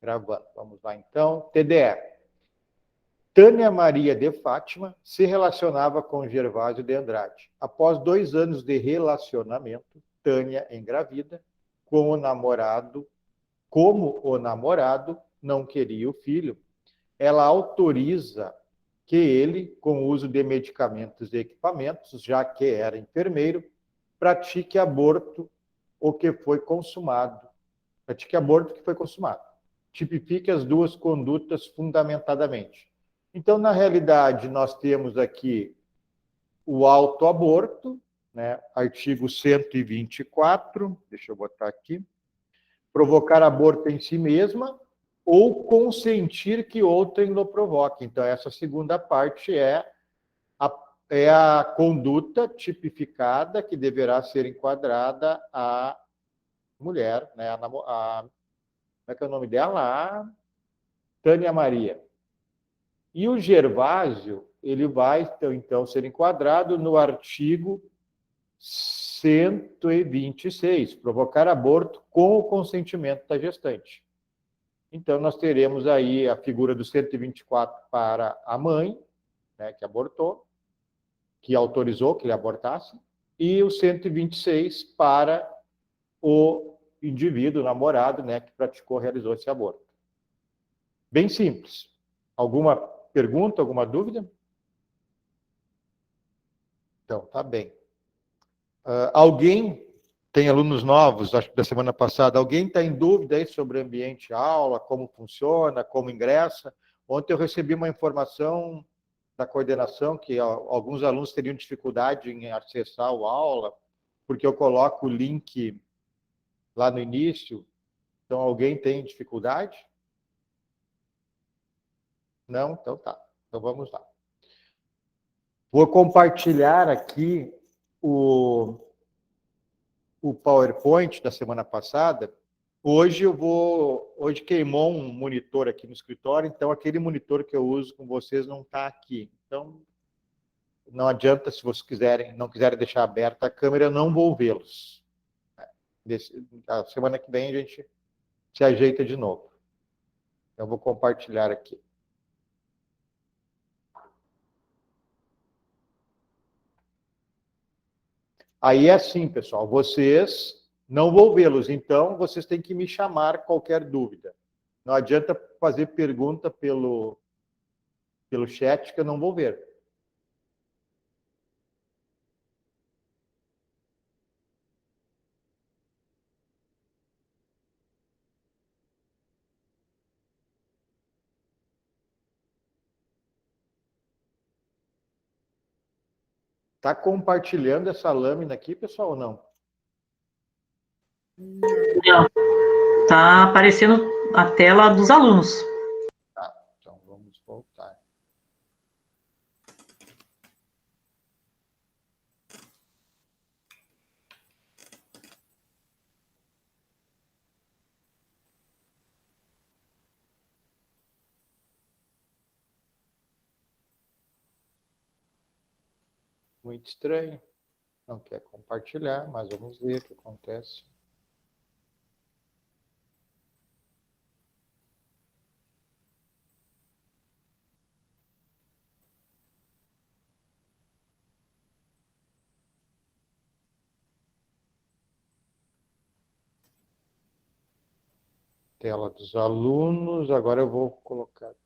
Gravando. Vamos lá, então. TDE. Tânia Maria de Fátima se relacionava com Gervásio de Andrade. Após 2 anos de relacionamento, Tânia engravida, como o namorado não queria o filho, ela autoriza que ele, com o uso de medicamentos e equipamentos, já que era enfermeiro, pratique aborto o que foi consumado. Pratique aborto que foi consumado. Tipifique as duas condutas fundamentadamente. Então, na realidade, nós temos aqui o autoaborto, né? Artigo 124, deixa eu botar aqui, provocar aborto em si mesma ou consentir que outrem o provoque. Então, essa segunda parte é a conduta tipificada que deverá ser enquadrada a mulher, né? Como é que é o nome dela? A Tânia Maria. E o Gervásio, ele vai, então, ser enquadrado no artigo 126, provocar aborto com o consentimento da gestante. Então, nós teremos aí a figura do 124 para a mãe, né, que abortou, que autorizou que ele abortasse, e o 126 para o indivíduo, o namorado, né, que praticou, realizou esse aborto. Bem simples. Alguma pergunta, alguma dúvida? Então, tá bem. Alguém tem alunos novos, acho que da semana passada, alguém está em dúvida aí sobre o ambiente aula, como funciona, como ingressa? Ontem eu recebi uma informação da coordenação que alguns alunos teriam dificuldade em acessar o aula, porque eu coloco o link lá no início. Então, alguém tem dificuldade? Não? Então tá. Então vamos lá. Vou compartilhar aqui o PowerPoint da semana passada. Hoje queimou um monitor aqui no escritório, então aquele monitor que eu uso com vocês não está aqui. Então, não adianta, se vocês não quiserem deixar aberta a câmera, eu não vou vê-los. A semana que vem a gente se ajeita de novo. Eu vou compartilhar aqui. Aí é assim, pessoal, vocês não vou vê-los, então vocês têm que me chamar qualquer dúvida. Não adianta fazer pergunta pelo chat que eu não vou ver. Está compartilhando essa lâmina aqui, pessoal, ou não? Não. Está aparecendo a tela dos alunos. Tá, então vamos voltar. Muito estranho. Não quer compartilhar, mas vamos ver o que acontece. Tela dos alunos. Agora eu vou colocar aqui.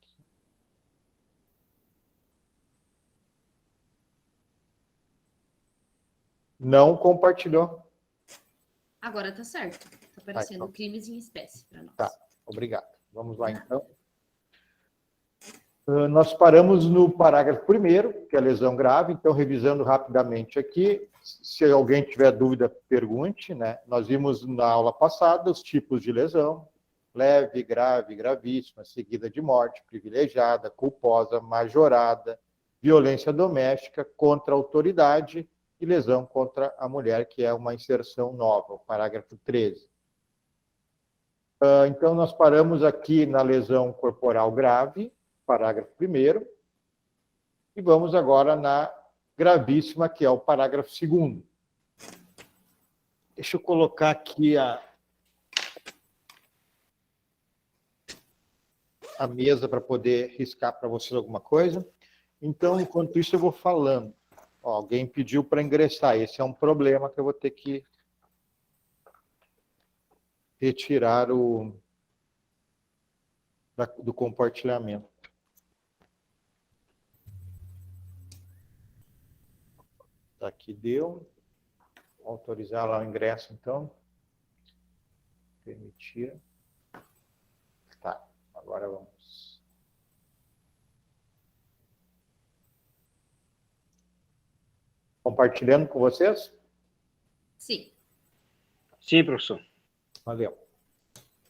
Não compartilhou. Agora tá certo. Tá aparecendo então. Crimes em espécie para nós. Tá, obrigado. Vamos lá, então. Nós paramos no parágrafo 1º, que é a lesão grave. Então, revisando rapidamente aqui, se alguém tiver dúvida, pergunte, né? Nós vimos na aula passada os tipos de lesão: leve, grave, gravíssima, seguida de morte, privilegiada, culposa, majorada, violência doméstica, contra a autoridade e lesão contra a mulher, que é uma inserção nova, o parágrafo 13. Então, nós paramos aqui na lesão corporal grave, parágrafo 1º, e vamos agora na gravíssima, que é o parágrafo 2º. Deixa eu colocar aqui a mesa para poder riscar para vocês alguma coisa. Então, enquanto isso, eu vou falando. Ó, alguém pediu para ingressar. Esse é um problema que eu vou ter que retirar do compartilhamento. Aqui deu. Autorizar lá o ingresso, então. Permitir. Tá, agora vamos. Compartilhando com vocês? Sim. Sim, professor. Valeu.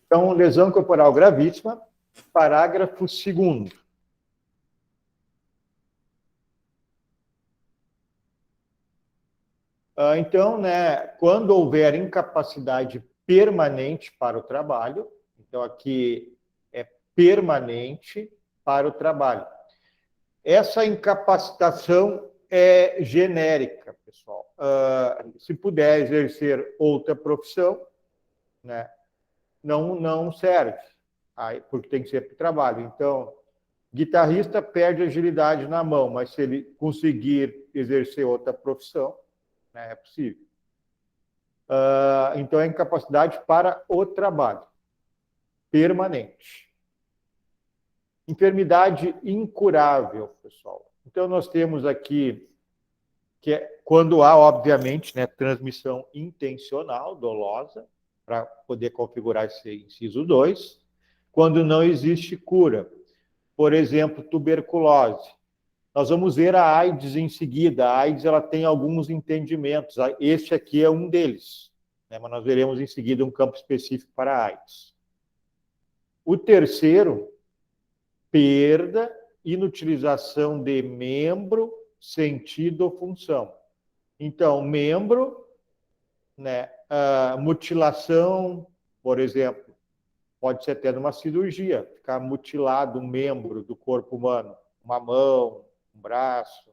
Então, lesão corporal gravíssima, parágrafo 2º. Então, né, quando houver incapacidade permanente para o trabalho, então aqui é permanente para o trabalho. Essa incapacitação é genérica, pessoal. Se puder exercer outra profissão, né, não serve, porque tem que ser para o trabalho. Então, guitarrista perde agilidade na mão, mas se ele conseguir exercer outra profissão, né, é possível. Então, é incapacidade para o trabalho, permanente. Enfermidade incurável, pessoal. Então, nós temos aqui, que é quando há, obviamente, né, transmissão intencional, dolosa, para poder configurar esse inciso 2, quando não existe cura. Por exemplo, tuberculose. Nós vamos ver a AIDS em seguida. A AIDS ela tem alguns entendimentos. Este aqui é um deles, né? Mas nós veremos em seguida um campo específico para a AIDS. O terceiro, perda, inutilização de membro, sentido ou função. Então, membro, né, mutilação, por exemplo, pode ser até numa cirurgia, ficar mutilado um membro do corpo humano, uma mão, um braço,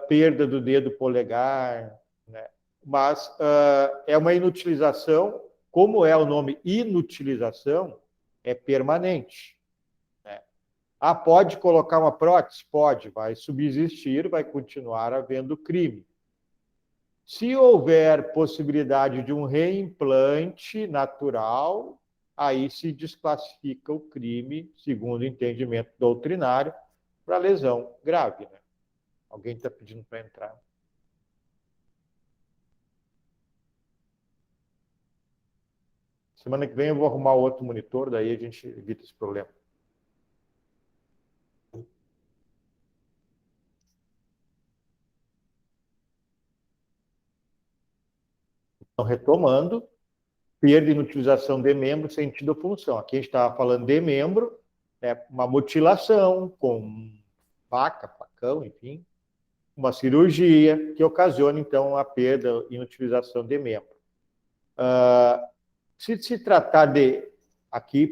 perda do dedo polegar, né? Mas é uma inutilização, como é o nome inutilização, é permanente. Né? Pode colocar uma prótese? Pode, vai subsistir, vai continuar havendo crime. Se houver possibilidade de um reimplante natural, aí se desclassifica o crime, segundo o entendimento doutrinário, para lesão grave. Né? Alguém está pedindo para entrar. Semana que vem eu vou arrumar outro monitor, daí a gente evita esse problema. Então, retomando, perda e inutilização de membro, sentido ou função. Aqui a gente estava falando de membro, né, uma mutilação com faca, facão, enfim, uma cirurgia que ocasiona, então, a perda e inutilização de membro. Se tratar de, aqui,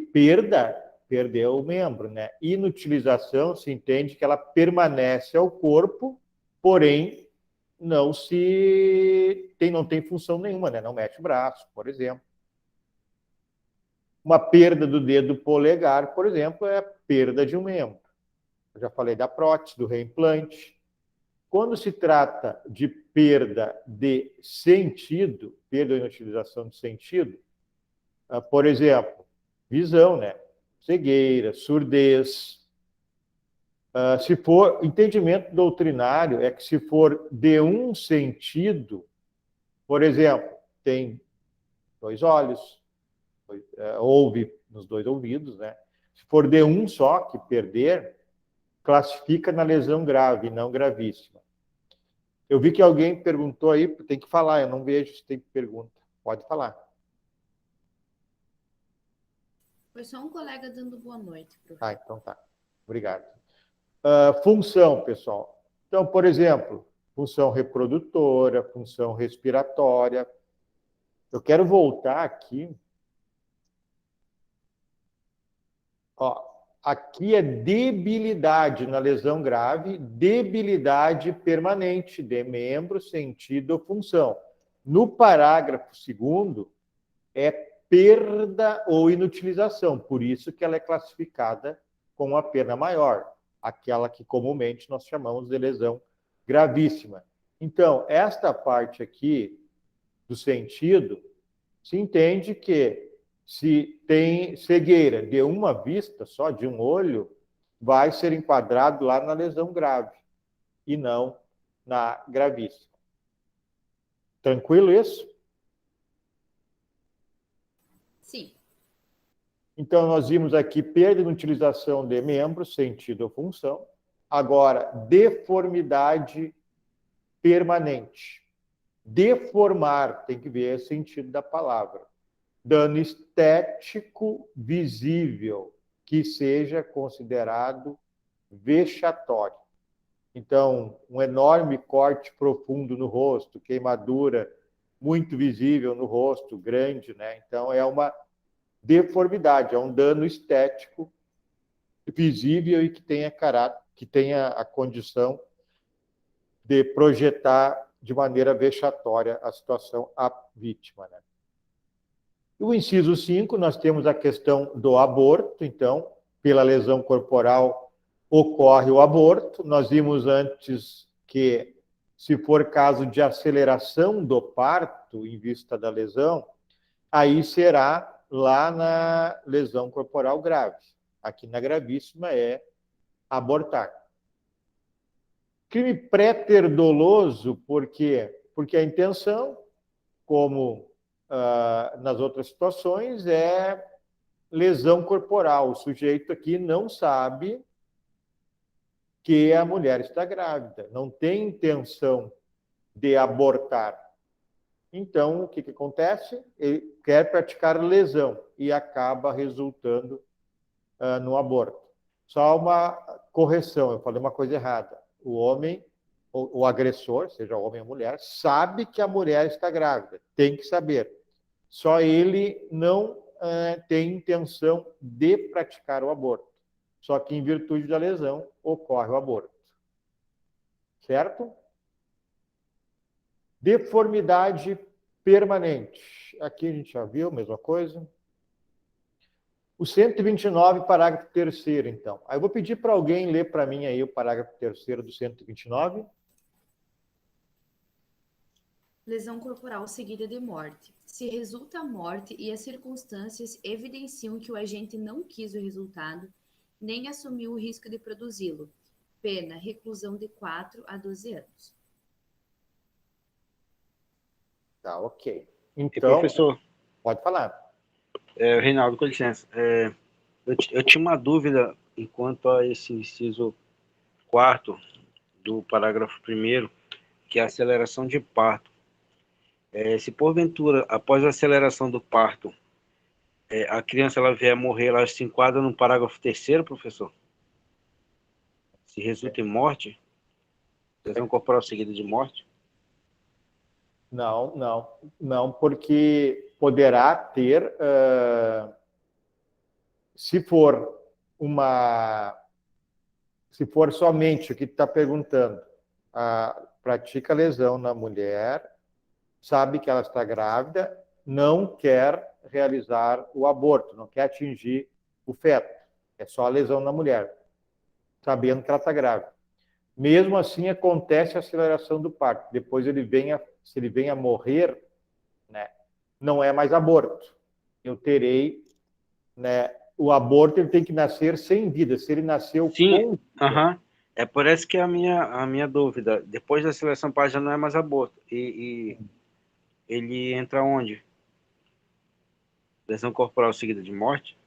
perdeu o membro, né? Inutilização, se entende que ela permanece ao corpo, porém, não tem função nenhuma, né? Não mexe o braço, por exemplo. Uma perda do dedo polegar, por exemplo, é a perda de um membro. Eu já falei da prótese, do reimplante. Quando se trata de perda de sentido, perda ou inutilização de sentido, por exemplo, visão, né? Cegueira, surdez. Se for, entendimento doutrinário é que se for de um sentido, por exemplo, tem 2 olhos, ouve nos 2 ouvidos, né? Se for de um só que perder, classifica na lesão grave, não gravíssima. Eu vi que alguém perguntou aí, tem que falar, eu não vejo se tem pergunta. Pode falar. Foi só um colega dando boa noite. Professor. Então tá. Obrigado. Função, pessoal. Então, por exemplo, função reprodutora, função respiratória. Eu quero voltar aqui. Aqui é debilidade na lesão grave, debilidade permanente de membro, sentido ou função. No parágrafo 2º, é perda ou inutilização. Por isso que ela é classificada como a pena maior, aquela que comumente nós chamamos de lesão gravíssima. Então, esta parte aqui do sentido, se entende que se tem cegueira de uma vista, só de um olho, vai ser enquadrado lá na lesão grave e não na gravíssima. Tranquilo isso? Sim. Então, nós vimos aqui perda de utilização de membros, sentido ou função. Agora, deformidade permanente. Deformar, tem que ver o sentido da palavra. Dano estético visível, que seja considerado vexatório. Então, um enorme corte profundo no rosto, queimadura muito visível no rosto, grande, né? Então, é uma deformidade, é um dano estético visível e que tenha caráter, que tenha a condição de projetar de maneira vexatória a situação à vítima, né? O inciso 5, nós temos a questão do aborto. Então, pela lesão corporal ocorre o aborto. Nós vimos antes que, se for caso de aceleração do parto em vista da lesão, aí será lá na lesão corporal grave. Aqui na gravíssima é abortar. Crime pré-ter-doloso, por quê? Porque a intenção, como nas outras situações, é lesão corporal. O sujeito aqui não sabe que a mulher está grávida, não tem intenção de abortar. Então, o que acontece? Ele quer praticar lesão e acaba resultando no aborto. Só uma correção, eu falei uma coisa errada. O homem, o agressor, seja homem ou mulher, sabe que a mulher está grávida, tem que saber. Só ele não tem intenção de praticar o aborto. Só que, em virtude da lesão, ocorre o aborto. Certo? Deformidade permanente. Aqui a gente já viu a mesma coisa. O 129, parágrafo 3º, então. Aí eu vou pedir para alguém ler para mim aí o parágrafo 3º do 129. Lesão corporal seguida de morte. Se resulta a morte e as circunstâncias evidenciam que o agente não quis o resultado, nem assumiu o risco de produzi-lo. Pena, reclusão de 4 a 12 anos. Tá, ok. E, Então, professor, pode falar. Reinaldo, com licença. Eu tinha uma dúvida enquanto a esse inciso 4º do parágrafo 1º, que é a aceleração de parto. Se porventura, após a aceleração do parto, a criança ela vier a morrer, ela se enquadra no parágrafo 3º, professor? Se resulta em morte? Lesão corporal seguida de morte? Não, porque poderá ter, se for somente o que está perguntando, pratica lesão na mulher, sabe que ela está grávida, não quer realizar o aborto, não quer atingir o feto, é só a lesão na mulher, sabendo que ela está grávida. Mesmo assim, acontece a aceleração do parto. Depois, se ele vem a morrer, né, não é mais aborto. Eu terei, né, o aborto ele tem que nascer sem vida. Se ele nasceu Sim, com vida, por essa que é a minha dúvida. Depois da aceleração do parto já não é mais aborto. E ele entra onde? Lesão corporal seguida de morte?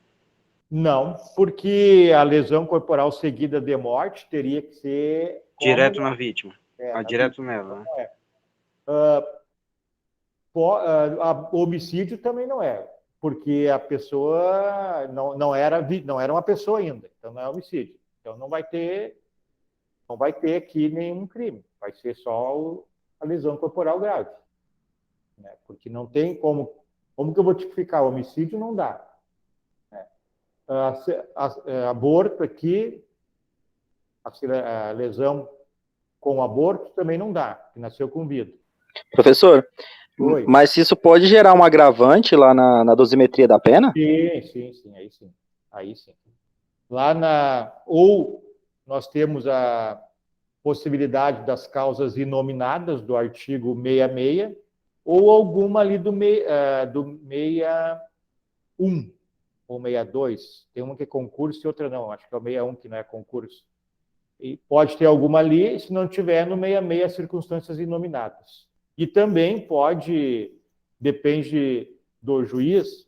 não, porque a lesão corporal seguida de morte teria que ser Direto na vítima. na Direto vítima. nela, né? Homicídio também não é, porque a pessoa não era uma pessoa ainda, então não é homicídio. Então não vai ter aqui nenhum crime, vai ser só a lesão corporal grave, né? Porque não tem como que eu vou tipificar homicídio, não dá. Aborto aqui, a lesão com aborto também não dá, que nasceu com vida. Professor, Oi. Mas isso pode gerar um agravante lá na dosimetria da pena? Sim, aí sim. Ou nós temos a possibilidade das causas inominadas do artigo 66, ou alguma ali do 61 ou 62. Tem uma que é concurso e outra não, acho que é o 61 que não é concurso. E pode ter alguma ali, se não tiver no 66, circunstâncias inominadas. E também pode, depende do juiz,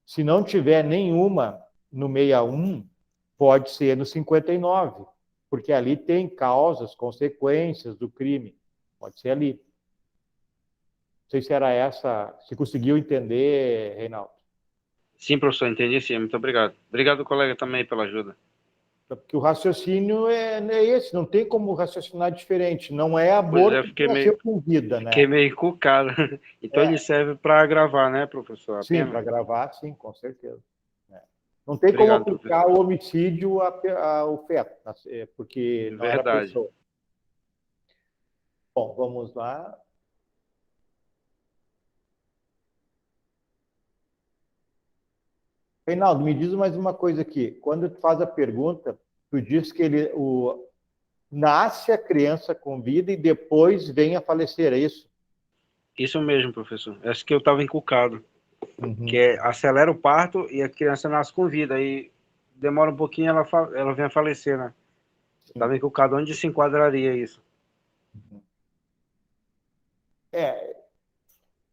se não tiver nenhuma no 61, pode ser no 59, porque ali tem causas, consequências do crime. Pode ser ali. Não sei se era essa, se conseguiu entender, Reinaldo. Sim, professor, entendi sim. Muito obrigado. Obrigado, colega, também pela ajuda. Porque o raciocínio é esse, não tem como raciocinar diferente. Não é Pois é, aborto que nasceu com vida, fiquei né? meio encucado. Então ele serve para agravar, né, professor? A Sim, pena? para gravar, sim, com certeza. Não tem como Obrigado, aplicar professor. o homicídio ao feto, porque não era Verdade. pessoa. Bom, vamos lá. Reinaldo, me diz mais uma coisa aqui. Quando tu faz a pergunta, tu diz que nasce a criança com vida e depois vem a falecer, é isso? Isso mesmo, professor. Acho que eu estava encucado. Uhum. Que acelera o parto e a criança nasce com vida. Aí demora um pouquinho, ela vem a falecer, né? Eu estava encucado. Onde se enquadraria isso?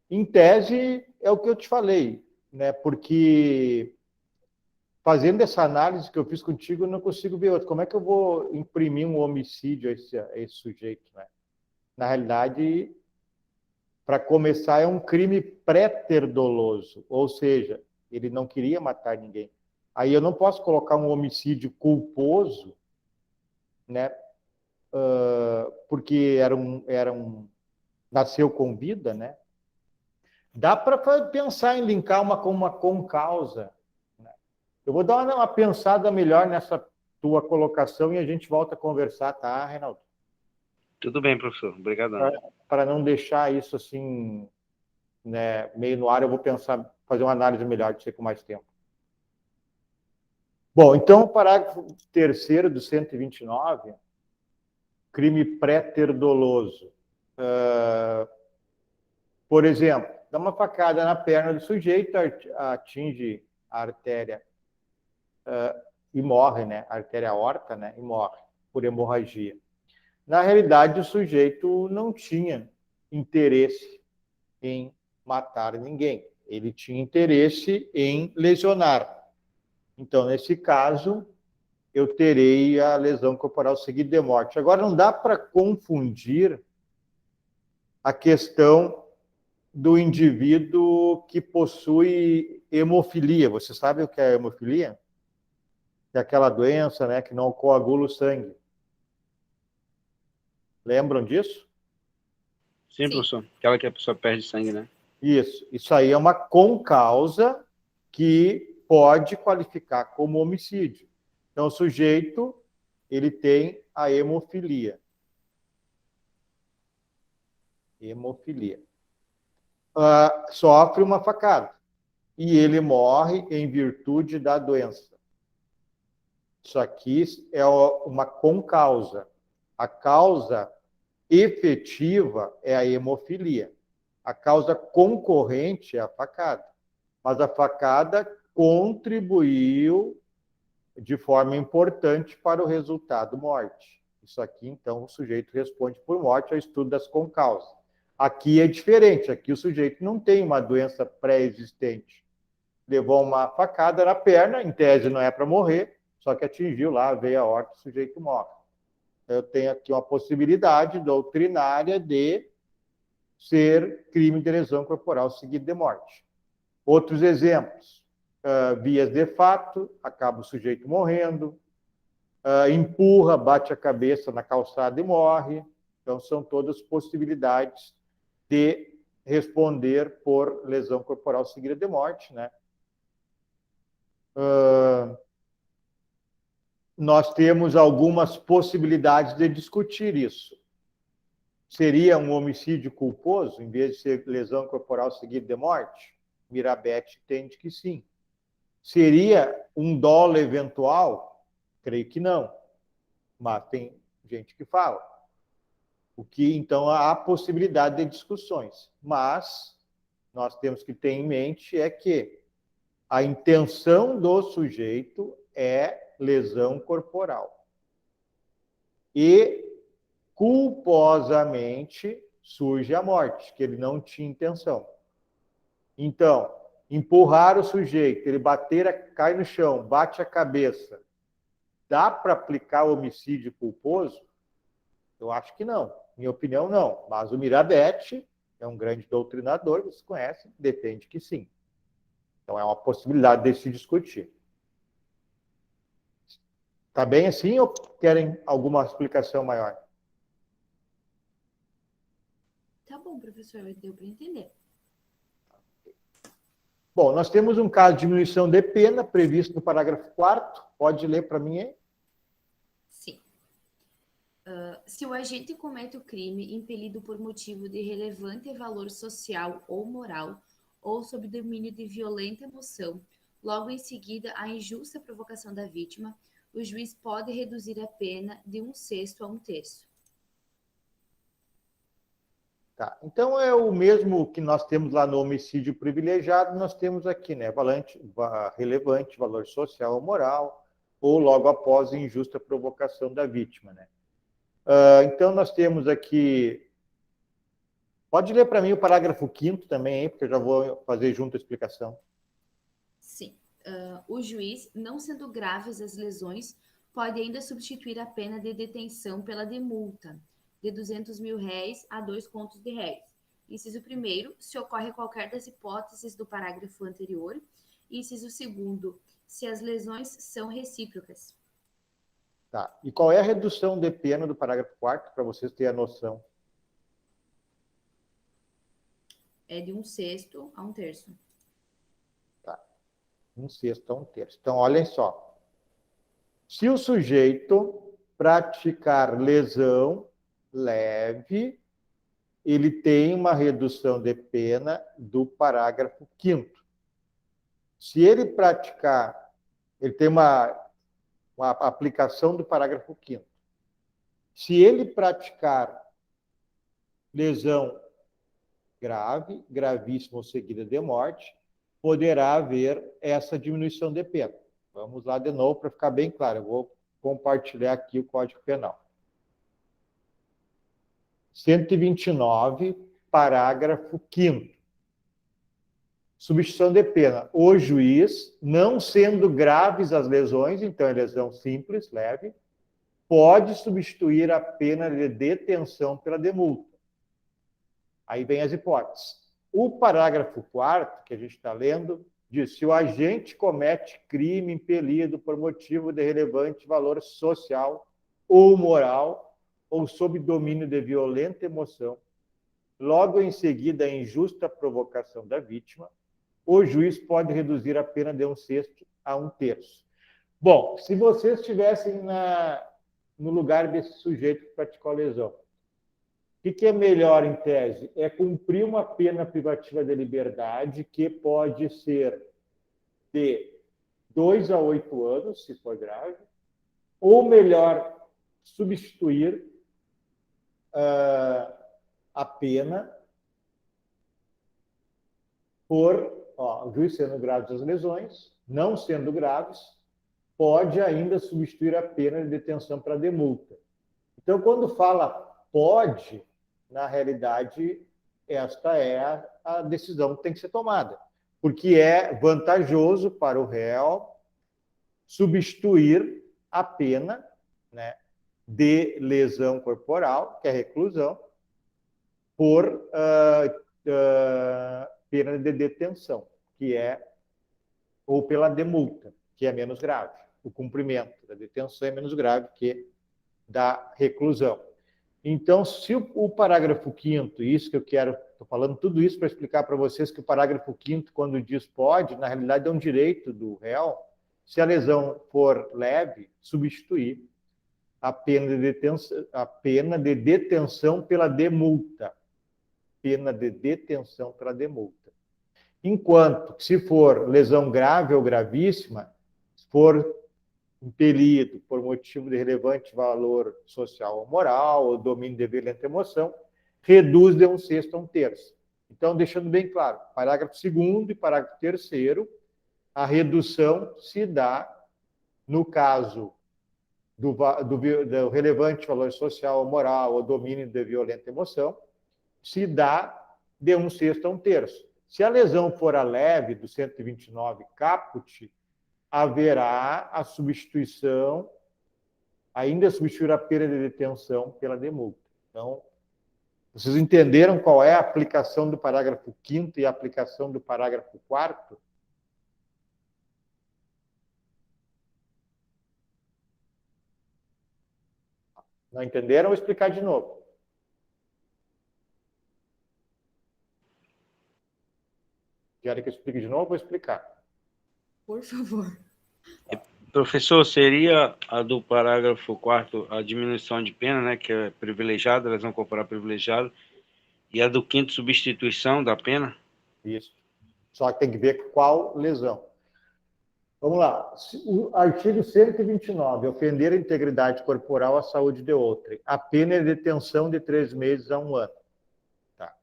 Em tese, é o que eu te falei, né? Porque fazendo essa análise que eu fiz contigo, eu não consigo ver outro. Como é que eu vou imprimir um homicídio a esse sujeito, né? Na realidade, para começar, é um crime pré-ter-doloso, ou seja, ele não queria matar ninguém. Aí eu não posso colocar um homicídio culposo, né? Porque nasceu com vida, né? Dá para pensar em linkar uma com uma concausa. Né? Eu vou dar uma pensada melhor nessa tua colocação e a gente volta a conversar, tá, Reinaldo? Tudo bem, professor. Obrigadão. Para não deixar isso assim, né, meio no ar, eu vou pensar, fazer uma análise melhor de ser com mais tempo. Bom, então, o parágrafo 3º do 129, crime pré-ter doloso. Por exemplo, dá uma facada na perna do sujeito, atinge a artéria e morre, né? A artéria aorta, né? E morre por hemorragia. Na realidade, o sujeito não tinha interesse em matar ninguém. Ele tinha interesse em lesionar. Então, nesse caso, eu terei a lesão corporal seguida de morte. Agora, não dá para confundir a questão do indivíduo que possui hemofilia. Você sabe o que é hemofilia? É aquela doença, né, que não coagula o sangue. Lembram disso? Sim, professor. Aquela que a pessoa perde sangue, né? Isso aí é uma concausa que pode qualificar como homicídio. Então, o sujeito, ele tem a hemofilia. Sofre uma facada e ele morre em virtude da doença. Isso aqui é uma concausa. A causa efetiva é a hemofilia. A causa concorrente é a facada. Mas a facada contribuiu de forma importante para o resultado morte. Isso aqui, então, o sujeito responde por morte ao estudo das concausas. Aqui é diferente. Aqui o sujeito não tem uma doença pré-existente. Levou uma facada na perna, em tese não é para morrer, só que atingiu lá a veia aorta, o sujeito morre. Eu tenho aqui uma possibilidade doutrinária de ser crime de lesão corporal seguido de morte. Outros exemplos, vias de fato, acaba o sujeito morrendo, empurra, bate a cabeça na calçada e morre. Então, são todas possibilidades de responder por lesão corporal seguida de morte, né? Nós temos algumas possibilidades de discutir isso. seria um homicídio culposo, em vez de ser lesão corporal seguida de morte? Mirabete entende que sim. Seria um dolo eventual? Creio que não. Mas tem gente que fala. O que, então, há possibilidade de discussões. Mas nós temos que ter em mente é que a intenção do sujeito é lesão corporal. E, culposamente, surge a morte, que ele não tinha intenção. Então, empurrar o sujeito, ele bater, cai no chão, bate a cabeça, dá para aplicar o homicídio culposo? Eu acho que não. Minha opinião, não. Mas o Mirabete é um grande doutrinador, vocês conhecem, defende que sim. Então, é uma possibilidade de se discutir. Está bem assim ou querem alguma explicação maior? Tá bom, professor, deu para entender. Bom, nós temos um caso de diminuição de pena previsto no parágrafo 4º. Pode ler para mim aí? Sim. Se o agente comete o crime impelido por motivo de relevante valor social ou moral, ou sob domínio de violenta emoção, logo em seguida a injusta provocação da vítima, o juiz pode reduzir a pena de 1/6 a 1/3. Tá. Então, é o mesmo que nós temos lá no homicídio privilegiado, nós temos aqui, né? Relevante, valor social ou moral, ou logo após a injusta provocação da vítima, né? Então, nós temos aqui... Pode ler para mim o parágrafo 5º também, hein, porque eu já vou fazer junto a explicação. Sim. O juiz, não sendo graves as lesões, pode ainda substituir a pena de detenção pela de multa, de R$200 mil a 2 contos de réis. Inciso 1º, se ocorre qualquer das hipóteses do parágrafo anterior. Inciso 2º, se as lesões são recíprocas. Tá. E qual é a redução de pena do parágrafo 4º, para vocês terem a noção? É de 1/6 a 1/3. Tá. 1/6 a 1/3. Então, olhem só. Se o sujeito praticar lesão leve, ele tem uma redução de pena do parágrafo 5º. Se ele praticar, ele tem uma aplicação do parágrafo 5º. Se ele praticar lesão grave, gravíssima ou seguida de morte, poderá haver essa diminuição de pena. Vamos lá de novo para ficar bem claro. Eu vou compartilhar aqui o Código Penal. 129, parágrafo 5º. Substituição de pena. O juiz, não sendo graves as lesões, então é lesão simples, leve, pode substituir a pena de detenção pela de multa. Aí vem as hipóteses. O parágrafo 4º, que a gente está lendo, diz: se o agente comete crime impelido por motivo de relevante valor social ou moral, ou sob domínio de violenta emoção, logo em seguida a injusta provocação da vítima, o juiz pode reduzir a pena de 1/6 a 1/3. Bom, se vocês estivessem no lugar desse sujeito que praticou a lesão, o que é melhor, em tese? É cumprir uma pena privativa de liberdade, que pode ser de 2 a 8 anos, se for grave, ou melhor, substituir a pena por, o juiz sendo graves as lesões, não sendo graves, pode ainda substituir a pena de detenção para de multa. Então, quando fala pode, na realidade, esta é a decisão que tem que ser tomada, porque é vantajoso para o réu substituir a pena, né, de lesão corporal, que é reclusão, por pena de detenção, que é, ou pela de multa, que é menos grave. O cumprimento da detenção é menos grave que da reclusão. Então, se o parágrafo 5º, isso que eu quero, estou falando tudo isso para explicar para vocês que o parágrafo 5º, quando diz pode, na realidade é um direito do réu, se a lesão for leve, substituir a pena de detenção pela demulta. Pena de detenção pela demulta. Enquanto que, se for lesão grave ou gravíssima, se for impelido por motivo de relevante valor social ou moral, ou domínio de violenta emoção, reduz de 1/6 a 1/3. Então, deixando bem claro, parágrafo 2º e parágrafo 3º, a redução se dá no caso do relevante valor social ou moral, ou domínio de violenta emoção, se dá de 1/6 a 1/3. Se a lesão for a leve, do 129 caput, haverá a substituição, ainda substituir a pena de detenção pela demulta. Então, vocês entenderam qual é a aplicação do parágrafo 5º e a aplicação do parágrafo 4º? Não entenderam? Vou explicar de novo. Querem que eu explique de novo? Vou explicar. Por favor. Professor, seria a do parágrafo 4º a diminuição de pena, né, que é privilegiada, lesão corporal privilegiada, e a do 5º substituição da pena? Isso. Só que tem que ver qual lesão. Vamos lá. O artigo 129, ofender a integridade corporal à saúde de outrem. A pena é detenção de 3 meses a 1 ano. Tá.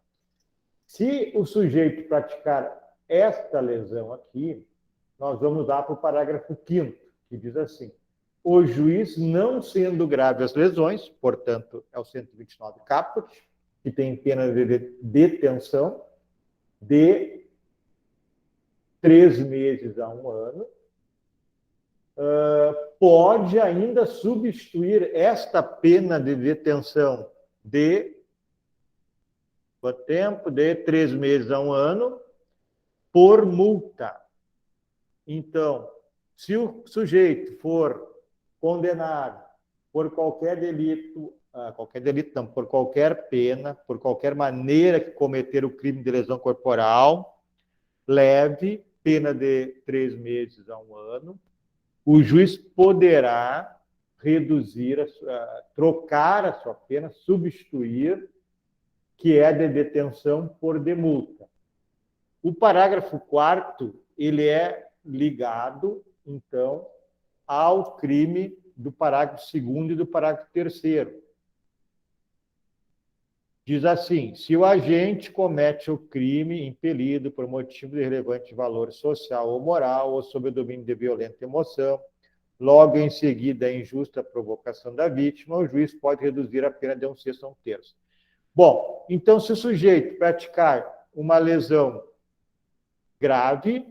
Se o sujeito praticar esta lesão aqui, nós vamos lá para o parágrafo 5º, que diz assim: o juiz, não sendo grave as lesões, portanto, é o 129 caput, que tem pena de detenção de 3 meses a 1 ano, pode ainda substituir esta pena de detenção de quanto tempo? De 3 meses a 1 ano, por multa. Então, se o sujeito for condenado por qualquer delito não, por qualquer pena, por qualquer maneira que cometer o crime de lesão corporal, leve, pena de 3 meses a 1 ano, o juiz poderá reduzir, trocar a sua pena, substituir, que é de detenção por demulta. O parágrafo 4º, ele é ligado, então, ao crime do parágrafo 2º e do parágrafo 3º. Diz assim: se o agente comete o crime impelido por motivo de relevante valor social ou moral, ou sob o domínio de violenta emoção, logo em seguida a injusta provocação da vítima, o juiz pode reduzir a pena de 1/6 a 1/3. Bom, então, se o sujeito praticar uma lesão grave,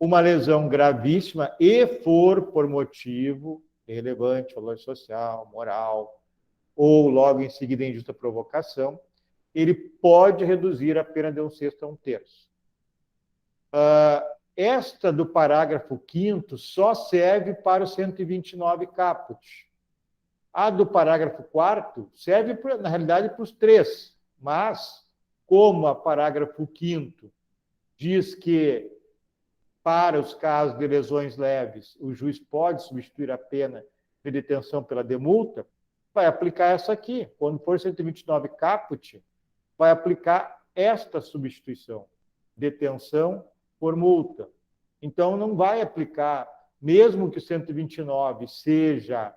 uma lesão gravíssima, e for por motivo de relevante valor social, moral, ou logo em seguida injusta provocação, ele pode reduzir a pena de 1/6 a 1/3. Esta do parágrafo 5º só serve para o 129 caput. A do parágrafo 4º serve, na realidade, para os 3, mas, como o parágrafo 5º diz que, para os casos de lesões leves, o juiz pode substituir a pena de detenção pela demulta, vai aplicar essa aqui. Quando for 129 caput, vai aplicar esta substituição, detenção por multa. Então, não vai aplicar, mesmo que 129 seja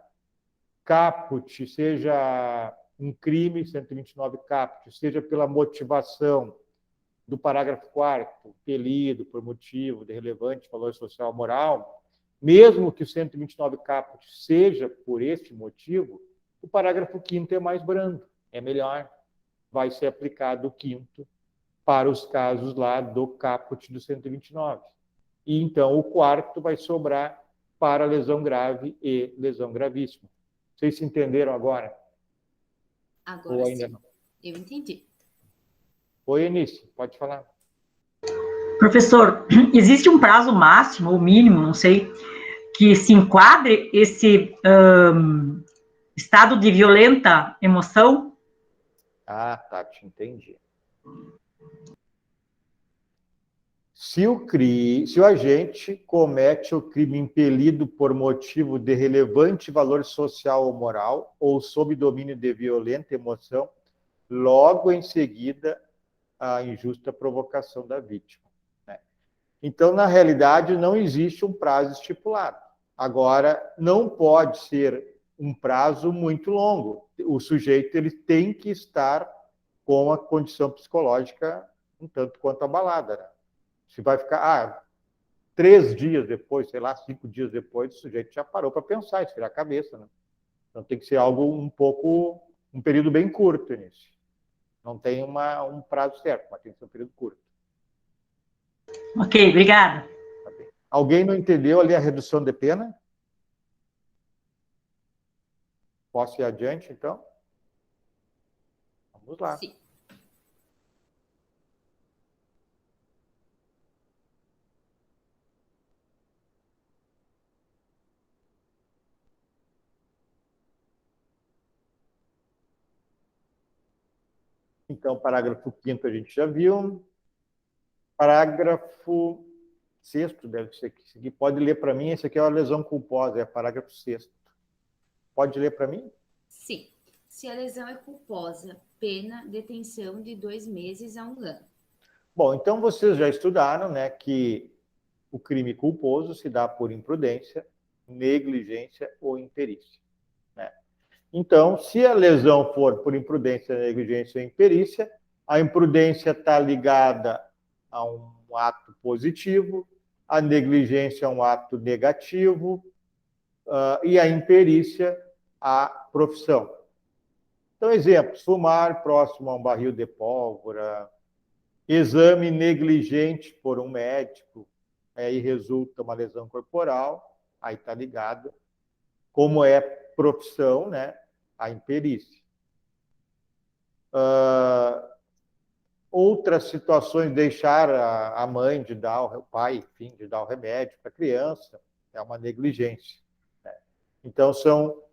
caput, seja um crime, 129 caput, seja pela motivação do parágrafo 4º, impelido por motivo de relevante valor social ou moral, mesmo que o 129 caput seja por este motivo, o parágrafo 5º é mais brando, é melhor. Vai ser aplicado o 5º para os casos lá do caput do 129. E então o 4º vai sobrar para lesão grave e lesão gravíssima. Vocês se entenderam agora? Agora ou ainda sim. não? Eu entendi. Oi, Eunice, pode falar. Professor, existe um prazo máximo ou mínimo, não sei, que se enquadre esse estado de violenta emoção? Ah, tá, te entendi. Se o agente comete o crime impelido por motivo de relevante valor social ou moral ou sob domínio de violenta emoção, logo em seguida a injusta provocação da vítima. Né? Então, na realidade, não existe um prazo estipulado. Agora, não pode ser um prazo muito longo. O sujeito ele tem que estar com a condição psicológica um tanto quanto abalada. Né? Se vai ficar 3 dias depois, sei lá, 5 dias depois, o sujeito já parou para pensar, esfriar a cabeça. Né? Então tem que ser algo um período bem curto nisso. Não tem um prazo certo, mas tem que ser um período curto. Ok, obrigada. Alguém não entendeu ali a redução de pena? Posso ir adiante, então? Vamos lá. Sim. Então, parágrafo 5º a gente já viu. Parágrafo 6º deve ser que seguir. Pode ler para mim, esse aqui é a lesão culposa, é parágrafo 6º. Pode ler para mim? Sim. Se a lesão é culposa, pena, detenção de 2 meses a 1 ano. Bom, então vocês já estudaram, né, que o crime culposo se dá por imprudência, negligência ou imperícia. Né? Então, se a lesão for por imprudência, negligência ou imperícia, a imprudência está ligada a um ato positivo, a negligência a um ato negativo e a imperícia à profissão. Então, exemplos: fumar próximo a um barril de pólvora, exame negligente por um médico, aí resulta uma lesão corporal, aí está ligado, como é profissão, né, a imperícia. Outras situações, deixar a mãe de dar, o pai, enfim, de dar o remédio para a criança, é uma negligência. Né? Então, são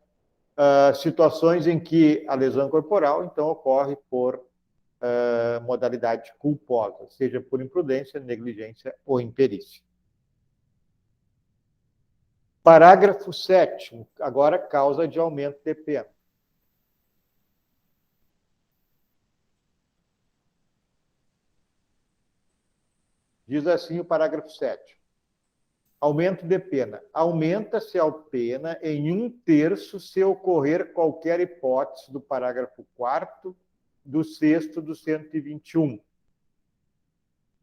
situações em que a lesão corporal, então, ocorre por modalidade culposa, seja por imprudência, negligência ou imperícia. Parágrafo 7º, agora causa de aumento de pena. Diz assim o parágrafo 7º. Aumento de pena. Aumenta-se a pena em 1/3 se ocorrer qualquer hipótese do parágrafo 4º do 6º do 121. O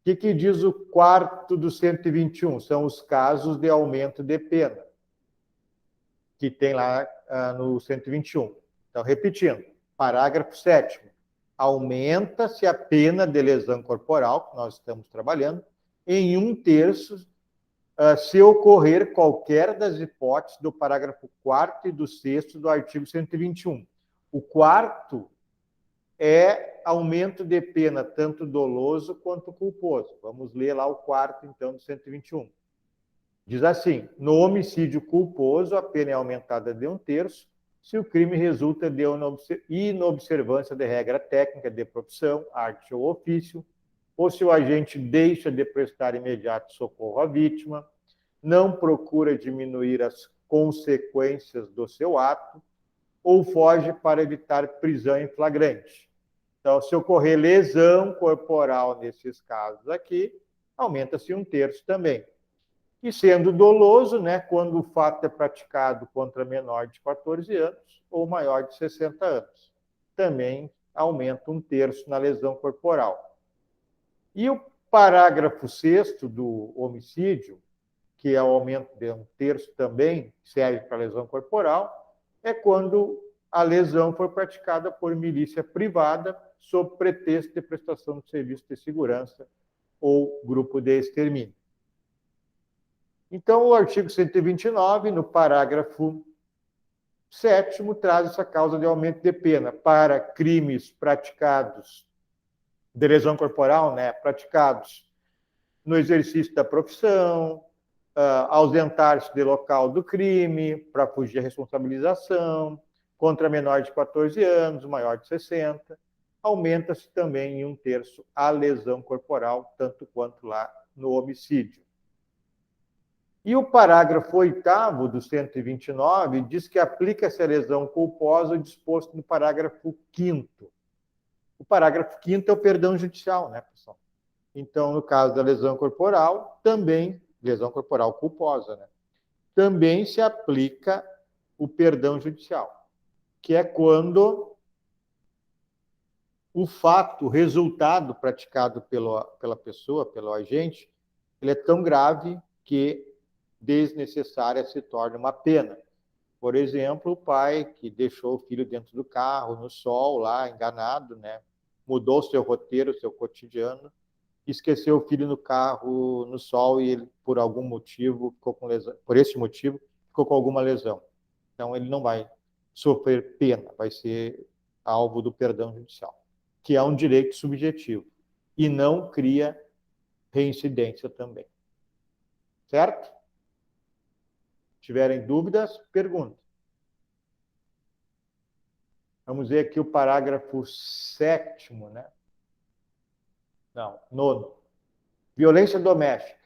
que diz o 4º do 121? São os casos de aumento de pena, que tem lá no 121. Então, repetindo, parágrafo 7º. Aumenta-se a pena de lesão corporal, que nós estamos trabalhando, em 1/3 se ocorrer qualquer das hipóteses do parágrafo 4º e do 6º do artigo 121. O 4º é aumento de pena tanto doloso quanto culposo. Vamos ler lá o 4º, então, do 121. Diz assim: no homicídio culposo, a pena é aumentada de 1/3 se o crime resulta de inobservância de regra técnica de profissão, arte ou ofício, ou se o agente deixa de prestar imediato socorro à vítima, não procura diminuir as consequências do seu ato, ou foge para evitar prisão em flagrante. Então, se ocorrer lesão corporal nesses casos aqui, aumenta-se 1/3 também. E sendo doloso, né, quando o fato é praticado contra menor de 14 anos ou maior de 60 anos. Também aumenta 1/3 na lesão corporal. E o parágrafo 6º do homicídio, que é o aumento de 1/3 também, serve para lesão corporal, é quando a lesão for praticada por milícia privada sob pretexto de prestação de serviço de segurança ou grupo de extermínio. Então, o artigo 129, no parágrafo 7º, traz essa causa de aumento de pena para crimes praticados de lesão corporal, né, praticados no exercício da profissão, ausentar-se do local do crime para fugir à responsabilização, contra menor de 14 anos, maior de 60, aumenta-se também em 1/3 a lesão corporal, tanto quanto lá no homicídio. E o parágrafo 8º do 129 diz que aplica-se a lesão culposa o disposto no parágrafo 5º. O parágrafo 5º é o perdão judicial, né, pessoal? Então, no caso da lesão corporal, também, lesão corporal culposa, né? Também se aplica o perdão judicial, que é quando o fato, o resultado praticado pela pessoa, pelo agente, ele é tão grave que desnecessária se torna uma pena. Por exemplo, o pai que deixou o filho dentro do carro, no sol, lá, enganado, né? Mudou seu roteiro, seu cotidiano, esqueceu o filho no carro, no sol, e ele, por algum motivo, ficou com lesão. Por esse motivo, ficou com alguma lesão. Então, ele não vai sofrer pena, vai ser alvo do perdão judicial, que é um direito subjetivo, e não cria reincidência também. Certo? Tiverem dúvidas, perguntem. Vamos ver aqui o parágrafo 7º, né? Não, 9º. Violência doméstica.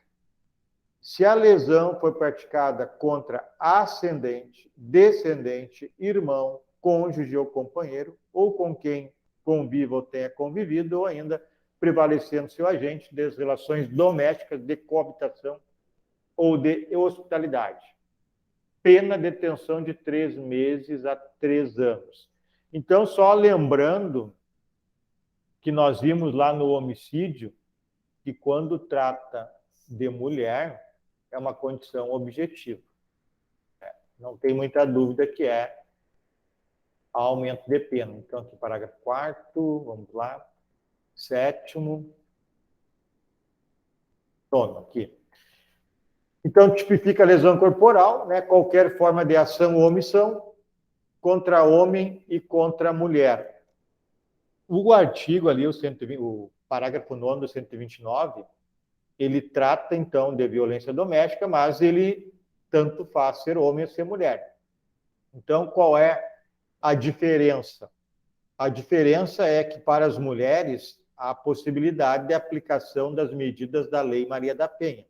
Se a lesão for praticada contra ascendente, descendente, irmão, cônjuge ou companheiro, ou com quem conviva ou tenha convivido, ou ainda prevalecendo seu agente das relações domésticas de coabitação ou de hospitalidade. Pena de detenção de 3 meses a 3 anos. Então, só lembrando que nós vimos lá no homicídio que quando trata de mulher, é uma condição objetiva. Não tem muita dúvida que é aumento de pena. Então, aqui, parágrafo 4º, vamos lá, 7º. Toma, aqui. Então, tipifica a lesão corporal, né? Qualquer forma de ação ou omissão contra homem e contra mulher. O artigo ali, o parágrafo 9º do 129, ele trata, então, de violência doméstica, mas ele tanto faz ser homem ou ser mulher. Então, qual é a diferença? A diferença é que, para as mulheres, há a possibilidade de aplicação das medidas da Lei Maria da Penha.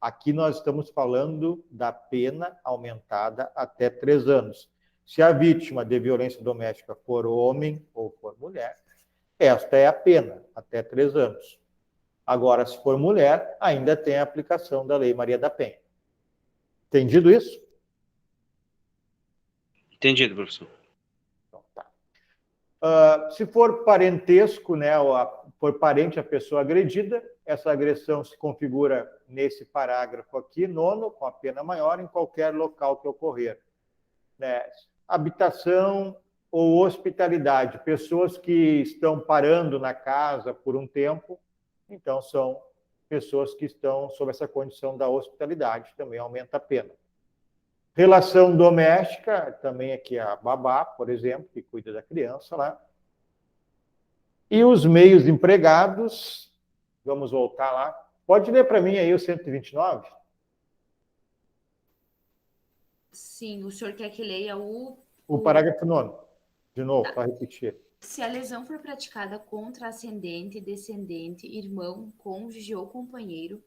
Aqui nós estamos falando da pena aumentada até 3 anos. Se a vítima de violência doméstica for homem ou for mulher, esta é a pena, até 3 anos. Agora, se for mulher, ainda tem a aplicação da Lei Maria da Penha. Entendido isso? Entendido, professor. Então, tá. Se for parentesco, né, ou for parente a pessoa agredida, essa agressão se configura nesse parágrafo aqui, 9º, com a pena maior, em qualquer local que ocorrer. Né? Habitação ou hospitalidade, pessoas que estão parando na casa por um tempo, então são pessoas que estão sob essa condição da hospitalidade, também aumenta a pena. Relação doméstica, também aqui a babá, por exemplo, que cuida da criança lá. E os meios empregados, vamos voltar lá. Pode ler para mim aí o 129? Sim, o senhor quer que leia O parágrafo 9º. De novo, para repetir. Se a lesão for praticada contra ascendente, descendente, irmão, cônjuge ou companheiro,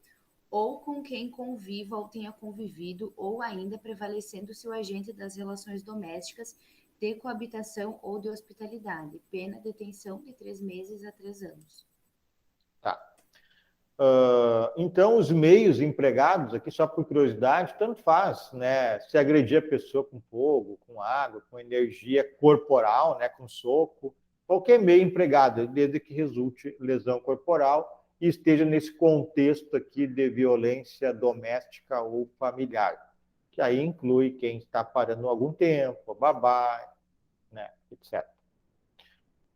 ou com quem conviva ou tenha convivido, ou ainda prevalecendo seu agente das relações domésticas, de coabitação ou de hospitalidade, pena detenção de 3 meses a 3 anos. Tá. Então, os meios empregados, aqui só por curiosidade, tanto faz, né? Se agredir a pessoa com fogo, com água, com energia corporal, né? Com soco, qualquer meio empregado, desde que resulte lesão corporal e esteja nesse contexto aqui de violência doméstica ou familiar, que aí inclui quem está parando há algum tempo, babá, né? Etc.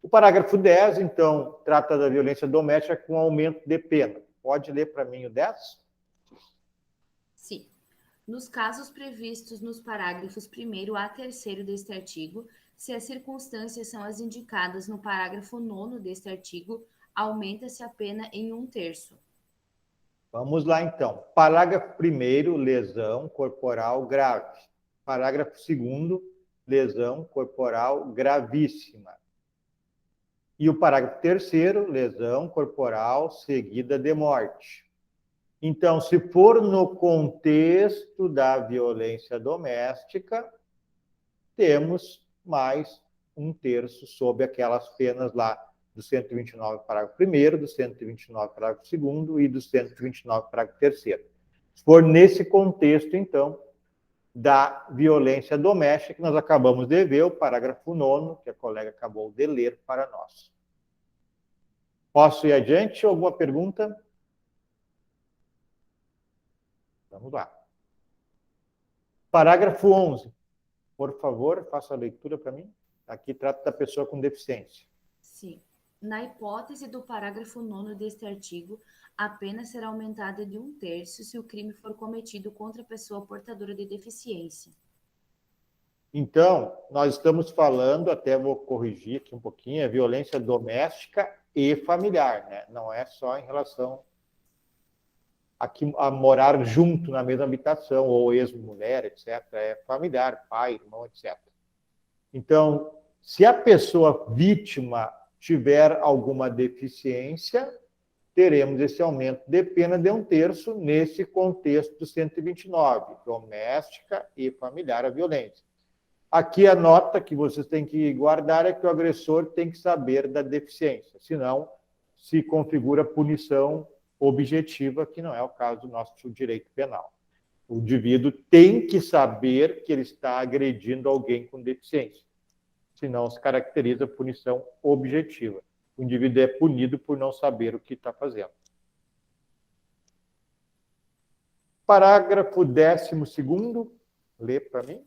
O parágrafo 10, então, trata da violência doméstica com aumento de pena. Pode ler para mim o 10? Sim. Nos casos previstos nos parágrafos 1º a 3º deste artigo, se as circunstâncias são as indicadas no parágrafo 9º deste artigo, aumenta-se a pena em 1/3. Vamos lá, então. Parágrafo 1º, lesão corporal grave. Parágrafo 2º, lesão corporal gravíssima. E o parágrafo 3º, lesão corporal seguida de morte. Então, se for no contexto da violência doméstica, temos mais 1/3 sob aquelas penas lá do 129, parágrafo 1º, do 129, parágrafo 2º e do 129, parágrafo 3º. Se for nesse contexto, então, da violência doméstica, que nós acabamos de ver, o parágrafo 9º, que a colega acabou de ler para nós. Posso ir adiante? Alguma pergunta? Vamos lá. Parágrafo 11. Por favor, faça a leitura para mim. Aqui trata da pessoa com deficiência. Sim. Na hipótese do parágrafo 9º deste artigo, a pena será aumentada de 1/3 se o crime for cometido contra a pessoa portadora de deficiência. Então, nós estamos falando, até vou corrigir aqui um pouquinho, é violência doméstica e familiar, né? Não é só em relação a morar junto na mesma habitação, ou ex-mulher, etc. É familiar, pai, irmão, etc. Então, se a pessoa vítima tiver alguma deficiência, teremos esse aumento de pena de 1/3 nesse contexto do 129, doméstica e familiar a violência. Aqui a nota que vocês têm que guardar é que o agressor tem que saber da deficiência, senão se configura punição objetiva, que não é o caso do nosso direito penal. O indivíduo tem que saber que ele está agredindo alguém com deficiência, senão se caracteriza punição objetiva. O indivíduo é punido por não saber o que está fazendo. Parágrafo 12º, lê para mim.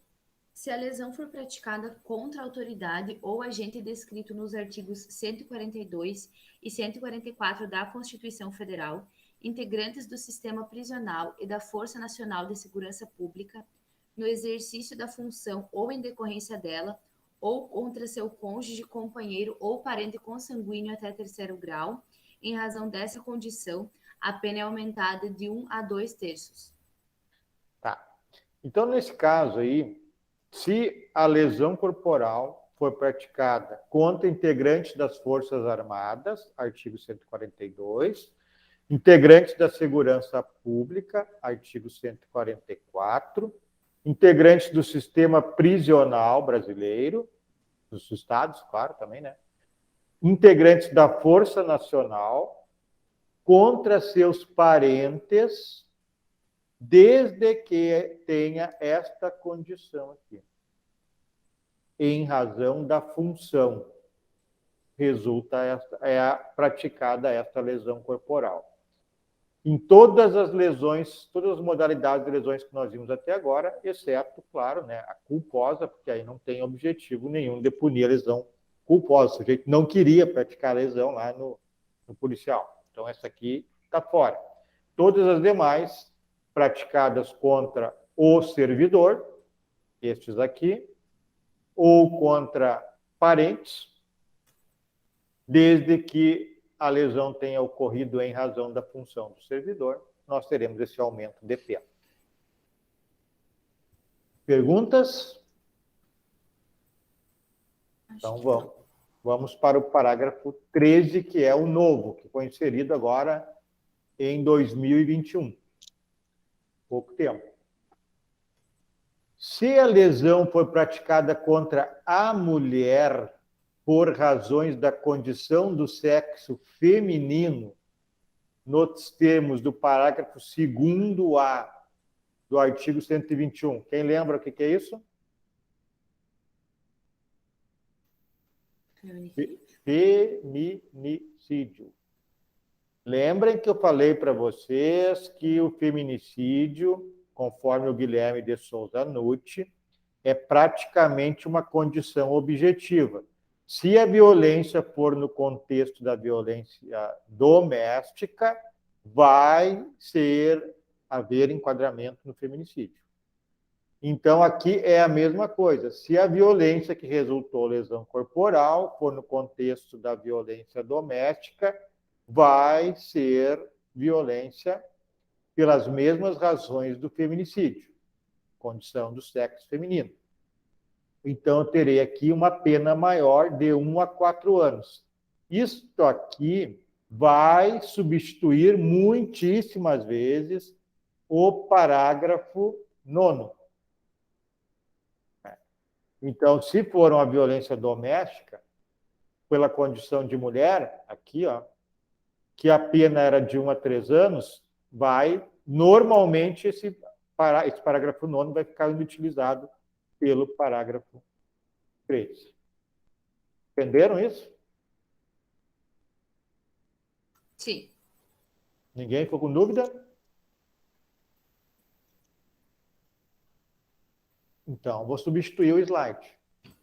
Se a lesão for praticada contra a autoridade ou agente descrito nos artigos 142 e 144 da Constituição Federal, integrantes do sistema prisional e da Força Nacional de Segurança Pública, no exercício da função ou em decorrência dela, ou contra seu cônjuge, companheiro ou parente consanguíneo até 3º grau, em razão dessa condição, a pena é aumentada de 1 a 2/3. Tá. Então, nesse caso aí, se a lesão corporal for praticada contra integrantes das Forças Armadas, artigo 142, integrantes da Segurança Pública, artigo 144, integrantes do sistema prisional brasileiro, dos estados, claro, também, né? Integrantes da Força Nacional, contra seus parentes, desde que tenha esta condição aqui. Em razão da função, praticada esta lesão corporal. Em todas as lesões, todas as modalidades de lesões que nós vimos até agora, exceto, claro, né, a culposa, porque aí não tem objetivo nenhum de punir a lesão culposa. O sujeito não queria praticar a lesão lá no policial. Então, essa aqui está fora. Todas as demais, praticadas contra o servidor, estes aqui, ou contra parentes, desde que a lesão tenha ocorrido em razão da função do servidor, nós teremos esse aumento de pena. Perguntas? Então vamos para o parágrafo 13, que é o novo, que foi inserido agora em 2021. Pouco tempo. Se a lesão for praticada contra a mulher por razões da condição do sexo feminino, nos termos do parágrafo 2º-A do artigo 121. Quem lembra o que é isso? Feminicídio. Lembrem que eu falei para vocês que o feminicídio, conforme o Guilherme de Souza Nucci, é praticamente uma condição objetiva. Se a violência for no contexto da violência doméstica, vai haver enquadramento no feminicídio. Então, aqui é a mesma coisa. Se a violência que resultou lesão corporal for no contexto da violência doméstica, vai ser violência pelas mesmas razões do feminicídio, condição do sexo feminino. Então, eu terei aqui uma pena maior de 1 a 4 anos. Isto aqui vai substituir muitíssimas vezes o parágrafo 9º. Então, se for uma violência doméstica, pela condição de mulher, aqui, ó, que a pena era de 1 a 3 anos, normalmente, esse parágrafo 9º vai ficar inutilizado pelo parágrafo 3. Entenderam isso? Sim. Ninguém ficou com dúvida? Então, vou substituir o slide. Vou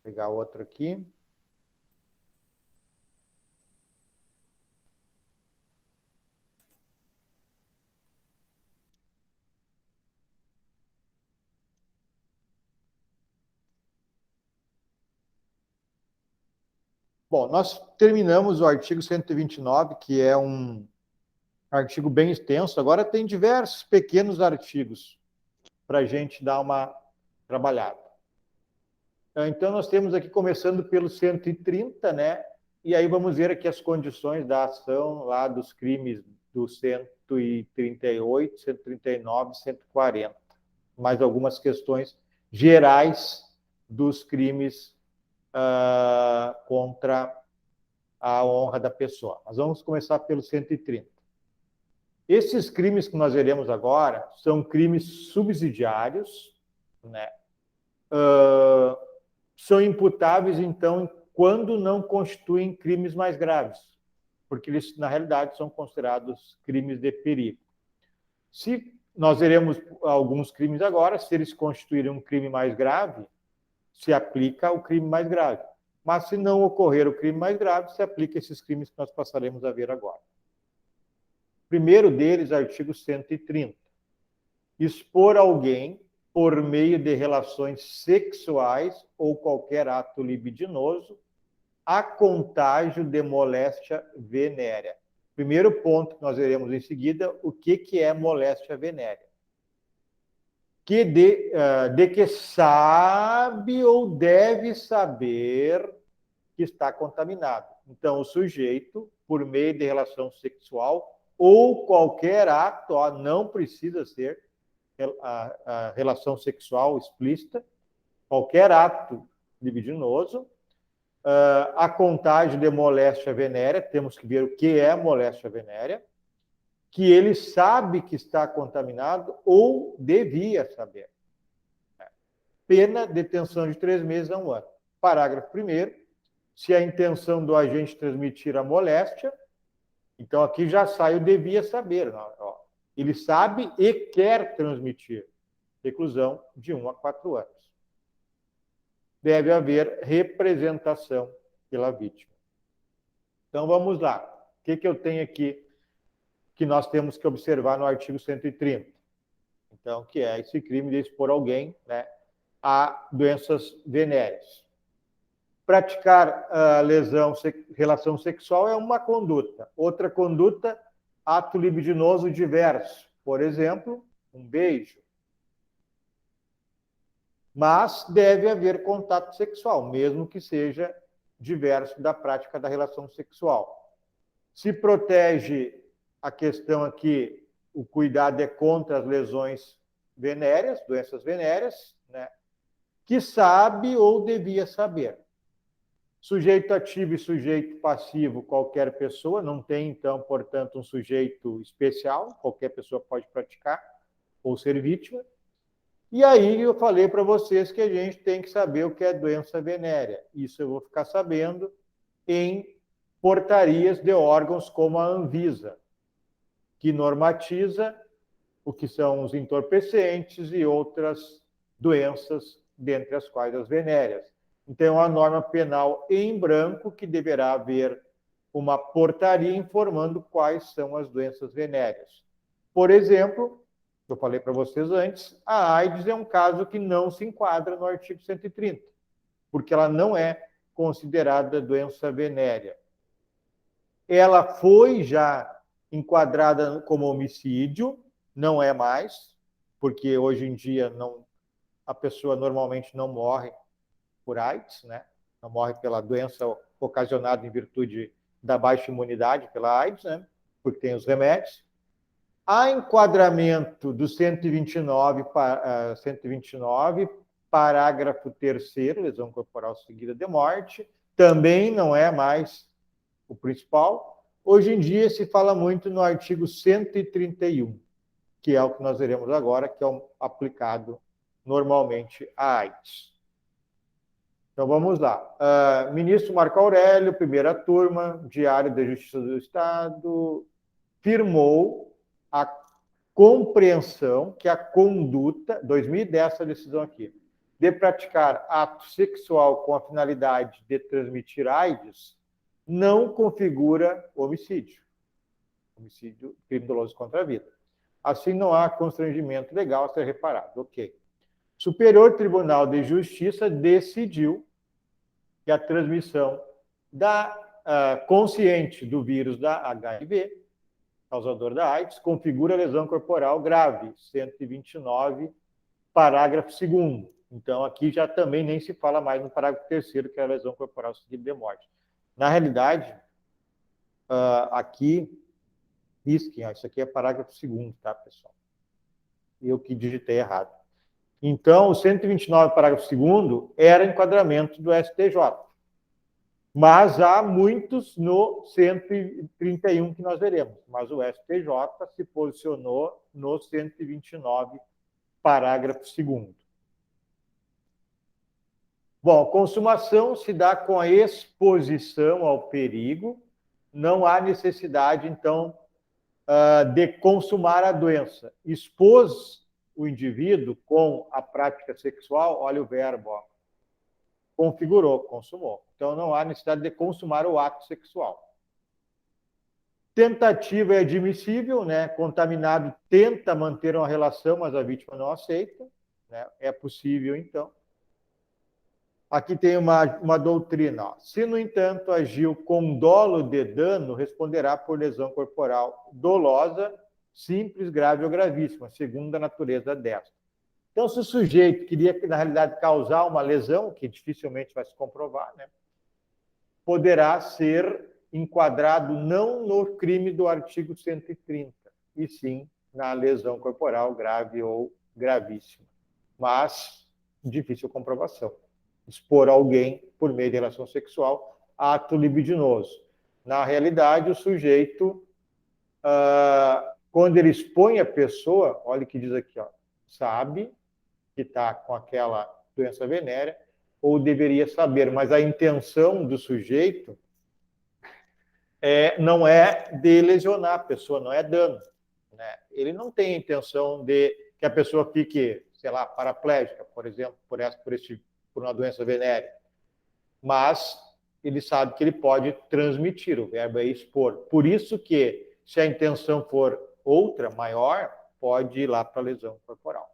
pegar outro aqui. Bom, nós terminamos o artigo 129, que é um artigo bem extenso. Agora tem diversos pequenos artigos para a gente dar uma trabalhada. Então, nós temos aqui, começando pelo 130, né? E aí vamos ver aqui as condições da ação lá dos crimes do 138, 139, 140. Mais algumas questões gerais dos crimes contra a honra da pessoa. Mas vamos começar pelo 130. Esses crimes que nós veremos agora são crimes subsidiários, né? São imputáveis, então, quando não constituem crimes mais graves, porque eles, na realidade, são considerados crimes de perigo. Se nós veremos alguns crimes agora, se eles constituírem um crime mais grave, se aplica o crime mais grave. Mas, se não ocorrer o crime mais grave, se aplica esses crimes que nós passaremos a ver agora. Primeiro deles, artigo 130. Expor alguém por meio de relações sexuais ou qualquer ato libidinoso a contágio de moléstia venérea. Primeiro ponto que nós veremos em seguida, o que é moléstia venérea. De que sabe ou deve saber que está contaminado. Então, o sujeito, por meio de relação sexual ou qualquer ato, não precisa ser a relação sexual explícita, qualquer ato libidinoso, a contágio de moléstia venérea, temos que ver o que é moléstia venérea, que ele sabe que está contaminado ou devia saber. Pena, detenção de 3 meses a 1 ano. Parágrafo 1º, se a intenção do agente transmitir a moléstia, então aqui já sai o devia saber. Ele sabe e quer transmitir. Reclusão de 1 a 4 anos. Deve haver representação pela vítima. Então, vamos lá. O que eu tenho aqui que nós temos que observar no artigo 130? Então, que é esse crime de expor alguém, né, a doenças venéreas. Praticar relação sexual é uma conduta. Outra conduta, ato libidinoso diverso. Por exemplo, um beijo. Mas deve haver contato sexual, mesmo que seja diverso da prática da relação sexual. Se protege a questão aqui, o cuidado é contra as lesões venéreas, doenças venéreas, né, que sabe ou devia saber. Sujeito ativo e sujeito passivo, qualquer pessoa, não tem, então, portanto, um sujeito especial, qualquer pessoa pode praticar ou ser vítima. E aí eu falei para vocês que a gente tem que saber o que é doença venérea. Isso eu vou ficar sabendo em portarias de órgãos como a Anvisa, que normatiza o que são os entorpecentes e outras doenças, dentre as quais as venéreas. Então, a norma penal em branco que deverá haver uma portaria informando quais são as doenças venéreas. Por exemplo, eu falei para vocês antes, a AIDS é um caso que não se enquadra no artigo 130, porque ela não é considerada doença venérea. Ela foi já enquadrada como homicídio, não é mais, porque hoje em dia a pessoa normalmente não morre por AIDS, né? Não morre pela doença ocasionada em virtude da baixa imunidade pela AIDS, né? Porque tem os remédios. Há enquadramento do 129, parágrafo 3º, lesão corporal seguida de morte, também não é mais o principal. Hoje em dia se fala muito no artigo 131, que é o que nós veremos agora, que é aplicado normalmente à AIDS. Então vamos lá. Ministro Marco Aurélio, primeira turma, Diário da Justiça do Estado, firmou a compreensão que a conduta, 2010 essa decisão aqui, de praticar ato sexual com a finalidade de transmitir AIDS, não configura homicídio, crime doloso contra a vida. Assim, não há constrangimento legal a ser reparado. Ok. Superior Tribunal de Justiça decidiu que a transmissão consciente do vírus da HIV, causador da AIDS, configura lesão corporal grave, 129, parágrafo 2º. Então, aqui já também nem se fala mais no parágrafo 3º, que é a lesão corporal seguida de morte. Na realidade, aqui, risquem, isso aqui é parágrafo 2º, tá, pessoal? Eu que digitei errado. Então, o 129, parágrafo 2º, era enquadramento do STJ. Mas há muitos no 131 que nós veremos. Mas o STJ se posicionou no 129, parágrafo 2º. Bom, consumação se dá com a exposição ao perigo. Não há necessidade, então, de consumar a doença. Expôs o indivíduo com a prática sexual, olha o verbo, ó, configurou, consumou. Então, não há necessidade de consumar o ato sexual. Tentativa é admissível, né? Contaminado tenta manter uma relação, mas a vítima não aceita, né? É possível, então. Aqui tem uma doutrina. Ó. Se, no entanto, agiu com dolo de dano, responderá por lesão corporal dolosa, simples, grave ou gravíssima, segundo a natureza desta. Então, se o sujeito queria, na realidade, causar uma lesão, que dificilmente vai se comprovar, né, poderá ser enquadrado não no crime do artigo 130, e sim na lesão corporal grave ou gravíssima. Mas, difícil comprovação. Expor alguém por meio de relação sexual, ato libidinoso. Na realidade, o sujeito, quando ele expõe a pessoa, olha o que diz aqui, ó, sabe que está com aquela doença venérea, ou deveria saber, mas a intenção do sujeito não é de lesionar a pessoa, não é dano. Né? Ele não tem a intenção de que a pessoa fique, sei lá, paraplégica, por exemplo, por uma doença venérea. Mas ele sabe que ele pode transmitir, o verbo é expor. Por isso que, se a intenção for outra, maior, pode ir lá para a lesão corporal.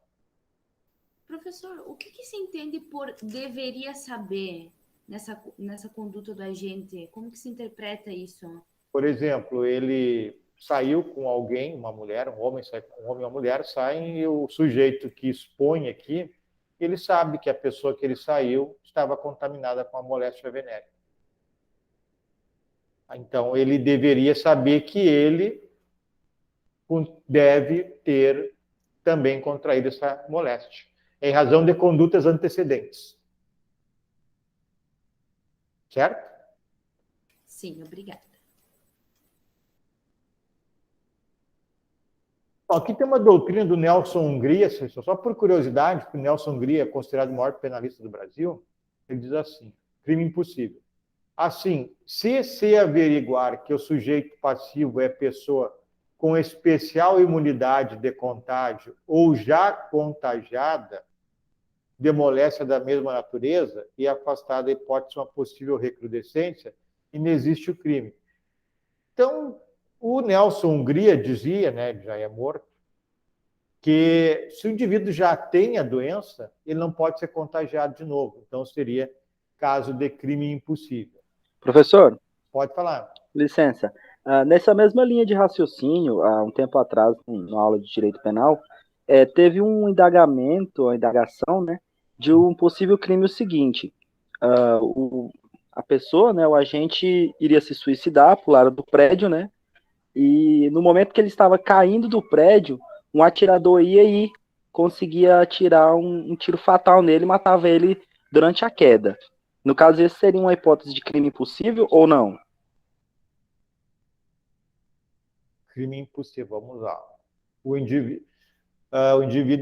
Professor, o que se entende por deveria saber nessa conduta do agente? Como que se interpreta isso? Por exemplo, ele saiu com alguém, uma mulher, um homem e uma mulher saem, e o sujeito que expõe aqui, ele sabe que a pessoa que ele saiu estava contaminada com a moléstia venérea. Então, ele deveria saber que ele deve ter também contraído essa moléstia, em razão de condutas antecedentes. Certo? Sim, obrigada. Bom, aqui tem uma doutrina do Nelson Hungria, só por curiosidade, porque o Nelson Hungria é considerado o maior penalista do Brasil. Ele diz assim: crime impossível. Assim, se averiguar que o sujeito passivo é pessoa com especial imunidade de contágio ou já contagiada de moléstia da mesma natureza e afastada a hipótese de uma possível recrudescência, inexiste o crime. Então, o Nelson Hungria dizia, né, já é morto, que se o indivíduo já tem a doença, ele não pode ser contagiado de novo. Então, seria caso de crime impossível. Professor? Pode falar. Licença. Nessa mesma linha de raciocínio, há um tempo atrás, na aula de Direito Penal, teve uma indagação, né, de um possível crime o seguinte: a pessoa, né, o agente iria se suicidar, pular do prédio, né? E no momento que ele estava caindo do prédio, um atirador ia e conseguia atirar um tiro fatal nele e matava ele durante a queda. No caso, esse seria uma hipótese de crime impossível ou não? Crime impossível, vamos lá. O indivíduo,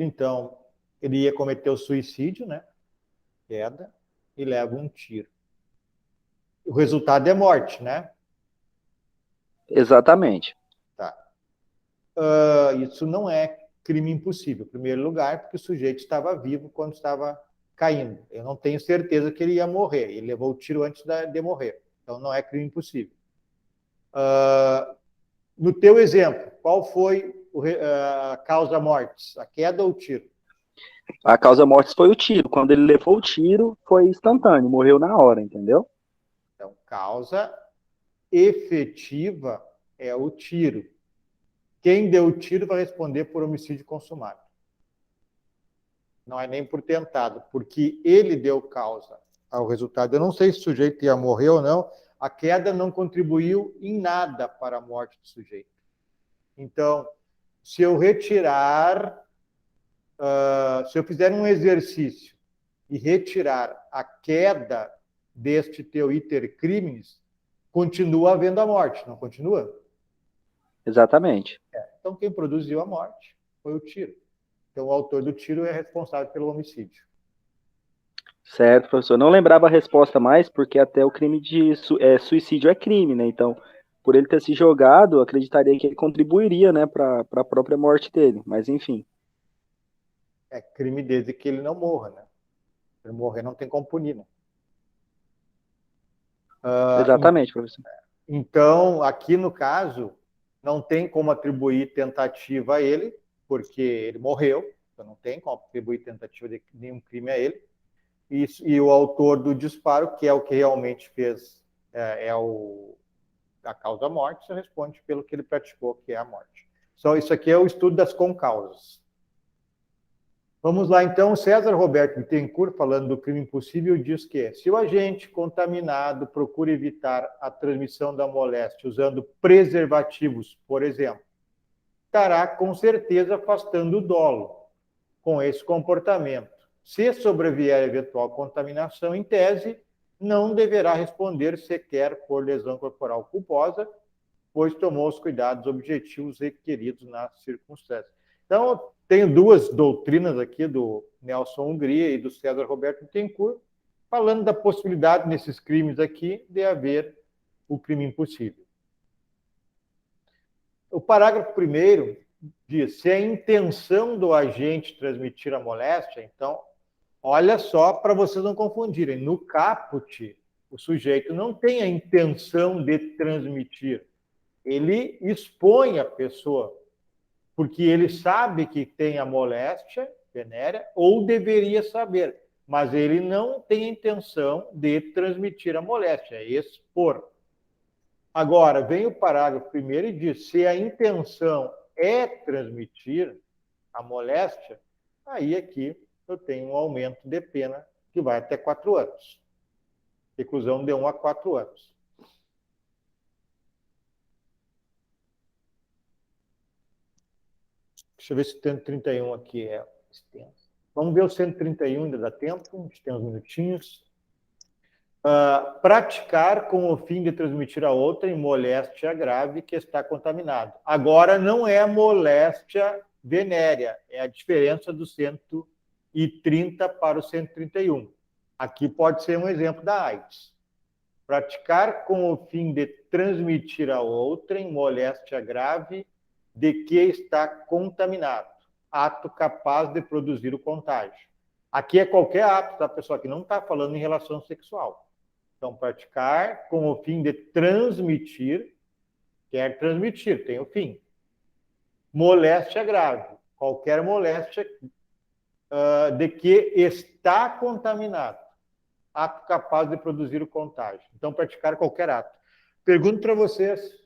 então, ele ia cometer o suicídio, né? Queda, e leva um tiro. O resultado é morte, né? Exatamente. Tá. Isso não é crime impossível, em primeiro lugar, porque o sujeito estava vivo quando estava caindo. Eu não tenho certeza que ele ia morrer. Ele levou o tiro antes de morrer. Então, não é crime impossível. No teu exemplo, qual foi a causa mortes? A queda ou o tiro? A causa mortes foi o tiro. Quando ele levou o tiro, foi instantâneo, morreu na hora, entendeu? Então, causa efetiva é o tiro. Quem deu o tiro vai responder por homicídio consumado. Não é nem por tentado, porque ele deu causa ao resultado. Eu não sei se o sujeito ia morrer ou não, a queda não contribuiu em nada para a morte do sujeito. Então, se eu retirar, se eu fizer um exercício e retirar a queda deste teu iter criminis, continua havendo a morte, não continua? Exatamente. Então, quem produziu a morte foi o tiro. Então, o autor do tiro é responsável pelo homicídio. Certo, professor. Não lembrava a resposta mais, porque até o crime de suicídio é crime, né? Então, por ele ter se jogado, eu acreditaria que ele contribuiria, né, para a própria morte dele. Mas, enfim. É crime desde que ele não morra, né? Se ele morrer, não tem como punir, né? Exatamente, professor. Então, aqui no caso, não tem como atribuir tentativa a ele, porque ele morreu, então não tem como atribuir tentativa de nenhum crime a ele. E o autor do disparo, que é o que realmente fez, a causa morte, você responde pelo que ele praticou, que é a morte. Só isso aqui é o estudo das concausas. Vamos lá, então, César Roberto Bittencourt, falando do crime impossível, diz que se o agente contaminado procura evitar a transmissão da moléstia usando preservativos, por exemplo, estará com certeza afastando o dolo com esse comportamento. Se sobrevier eventual contaminação, em tese, não deverá responder sequer por lesão corporal culposa, pois tomou os cuidados objetivos requeridos na circunstância. Então, tenho duas doutrinas aqui do Nelson Hungria e do César Roberto Bittencourt, falando da possibilidade nesses crimes aqui de haver o crime impossível. O parágrafo 1º diz, se a intenção do agente transmitir a moléstia, então, olha só para vocês não confundirem, no caput, o sujeito não tem a intenção de transmitir, ele expõe a pessoa, porque ele sabe que tem a moléstia venérea, ou deveria saber, mas ele não tem a intenção de transmitir a moléstia, é expor. Agora, vem o parágrafo 1º e diz, se a intenção é transmitir a moléstia, aí aqui eu tenho um aumento de pena que vai até 4 anos. Reclusão de 1 a 4 anos. Deixa eu ver se o 131 aqui é extenso. Vamos ver o 131, ainda dá tempo, a gente tem uns minutinhos. Praticar com o fim de transmitir a outra em moléstia grave que está contaminado. Agora não é moléstia venérea, é a diferença do 130 para o 131. Aqui pode ser um exemplo da AIDS. Praticar com o fim de transmitir a outra em moléstia grave de que está contaminado, ato capaz de produzir o contágio. Aqui é qualquer ato, tá, pessoal? Que não está falando em relação sexual. Então, praticar com o fim de transmitir, quer transmitir, tem o fim. Moléstia grave, qualquer moléstia de que está contaminado, ato capaz de produzir o contágio. Então, praticar qualquer ato. Pergunto para vocês,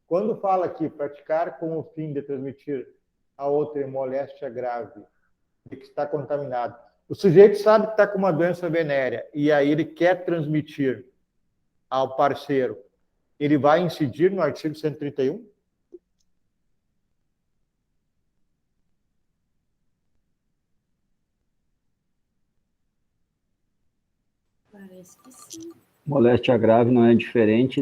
quando fala aqui, praticar com o fim de transmitir a outra em moléstia grave, de que está contaminado, O sujeito sabe que está com uma doença venérea e aí ele quer transmitir ao parceiro. Ele vai incidir no artigo 131? Parece que sim. Moléstia grave não é diferente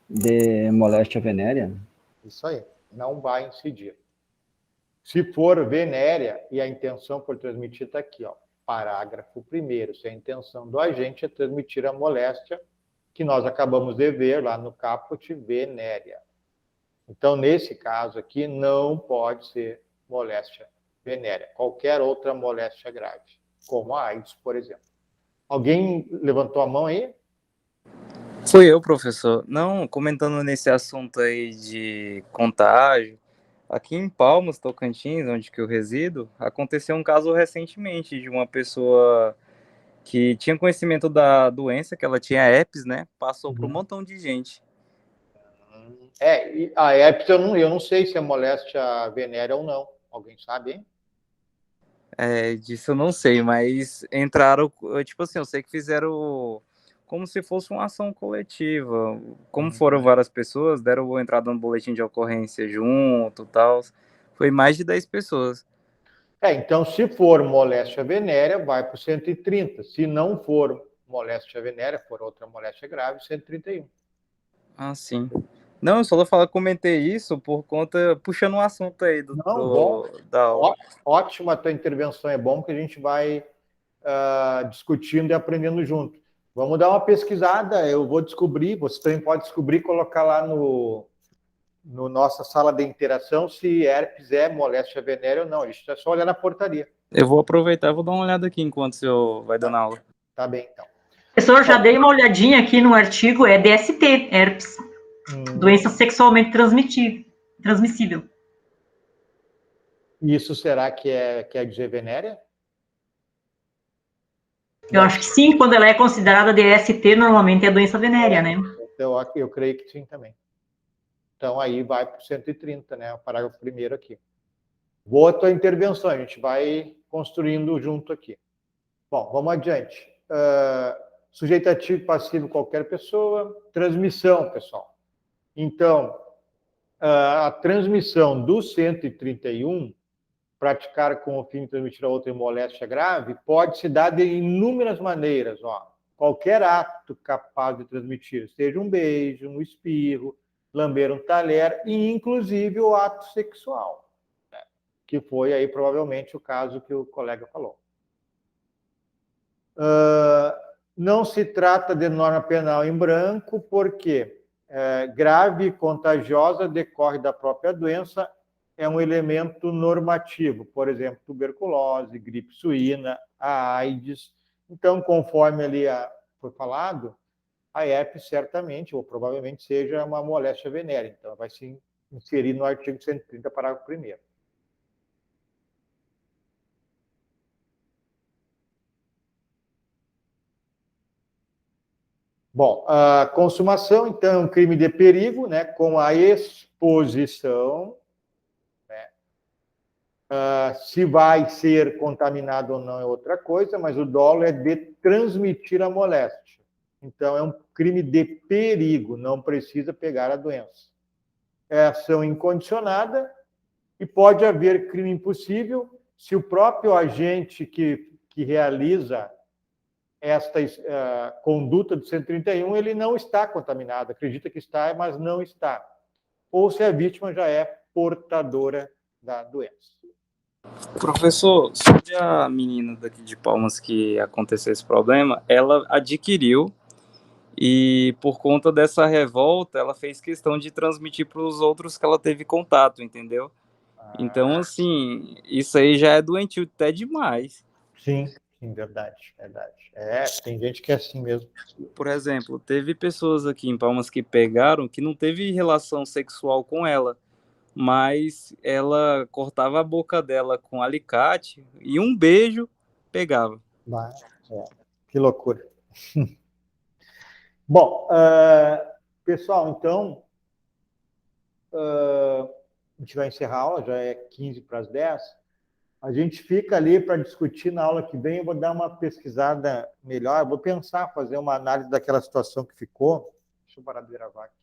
de moléstia venérea? Isso aí, não vai incidir. Se for venérea e a intenção por transmitir está aqui, ó, parágrafo 1º, se a intenção do agente é transmitir a moléstia, que nós acabamos de ver lá no caput, venérea. Então, nesse caso aqui, não pode ser moléstia venérea, qualquer outra moléstia grave, como a AIDS, por exemplo. Alguém levantou a mão aí? Fui eu, professor. Não, comentando nesse assunto aí de contágio, aqui em Palmas, Tocantins, onde que eu resido, aconteceu um caso recentemente de uma pessoa que tinha conhecimento da doença, que ela tinha herpes, né? Passou para um montão de gente. E a herpes eu não sei se é moléstia venérea ou não. Alguém sabe, hein? Disso eu não sei, mas entraram, tipo assim, eu sei que fizeram como se fosse uma ação coletiva. Como foram várias pessoas, deram entrada no boletim de ocorrência junto, tal. Foi mais de 10 pessoas. Então, se for moléstia venérea, vai para o 130. Se não for moléstia venérea, for outra moléstia grave, 131. Ah, sim. Não, eu só comentei isso por conta, puxando um assunto aí da aula. Ótima a tua intervenção, é bom que a gente vai discutindo e aprendendo junto. Vamos dar uma pesquisada, eu vou descobrir, você também pode descobrir e colocar lá no nossa sala de interação se herpes é moléstia venérea ou não. A gente é só olhar na portaria. Eu vou aproveitar e vou dar uma olhada aqui enquanto o senhor vai dando aula. Tá bem, então. Professor, já dei uma olhadinha aqui no artigo, é DST, herpes. Doença sexualmente transmissível. Isso será que quer dizer venérea? Eu acho que sim, quando ela é considerada DST, normalmente é doença venérea, né? Eu creio que sim também. Então, aí vai para o 130, né? O parágrafo 1º aqui. Boa a tua intervenção, a gente vai construindo junto aqui. Bom, vamos adiante. Sujeito ativo, passivo, qualquer pessoa. Transmissão, pessoal. Então, a transmissão do 131, praticar com o fim de transmitir a outra moléstia grave, pode se dar de inúmeras maneiras. Qualquer ato capaz de transmitir, seja um beijo, um espirro, lamber um talher, e inclusive o ato sexual, né? Que foi aí provavelmente o caso que o colega falou. Não se trata de norma penal em branco, porque grave e contagiosa decorre da própria doença, é um elemento normativo, por exemplo, tuberculose, gripe suína, a AIDS. Então, conforme ali foi falado, a herpes certamente, ou provavelmente, seja uma moléstia venérea. Então, vai se inserir no artigo 130, parágrafo 1º. Bom, a consumação, então, é um crime de perigo, né, com a exposição, né? Se vai ser contaminado ou não é outra coisa, mas o dolo é de transmitir a moléstia. Então, é um crime de perigo, não precisa pegar a doença. É ação incondicionada e pode haver crime impossível se o próprio agente que realiza esta conduta do 131, ele não está contaminado, acredita que está, mas não está. Ou se a vítima já é portadora da doença. Professor, sobre a menina daqui de Palmas que aconteceu esse problema, ela adquiriu e por conta dessa revolta, ela fez questão de transmitir para os outros que ela teve contato, entendeu? Então, assim, isso aí já é doentio até demais. Sim, verdade. Tem gente que é assim mesmo. Por exemplo, teve pessoas aqui em Palmas que pegaram que não teve relação sexual com ela, mas ela cortava a boca dela com alicate e um beijo pegava. Que loucura. Bom, pessoal, então, a gente vai encerrar a aula, já é 15 para as 10. A gente fica ali para discutir na aula que vem. Eu vou dar uma pesquisada melhor, vou pensar, fazer uma análise daquela situação que ficou. Deixa eu parar de gravar aqui.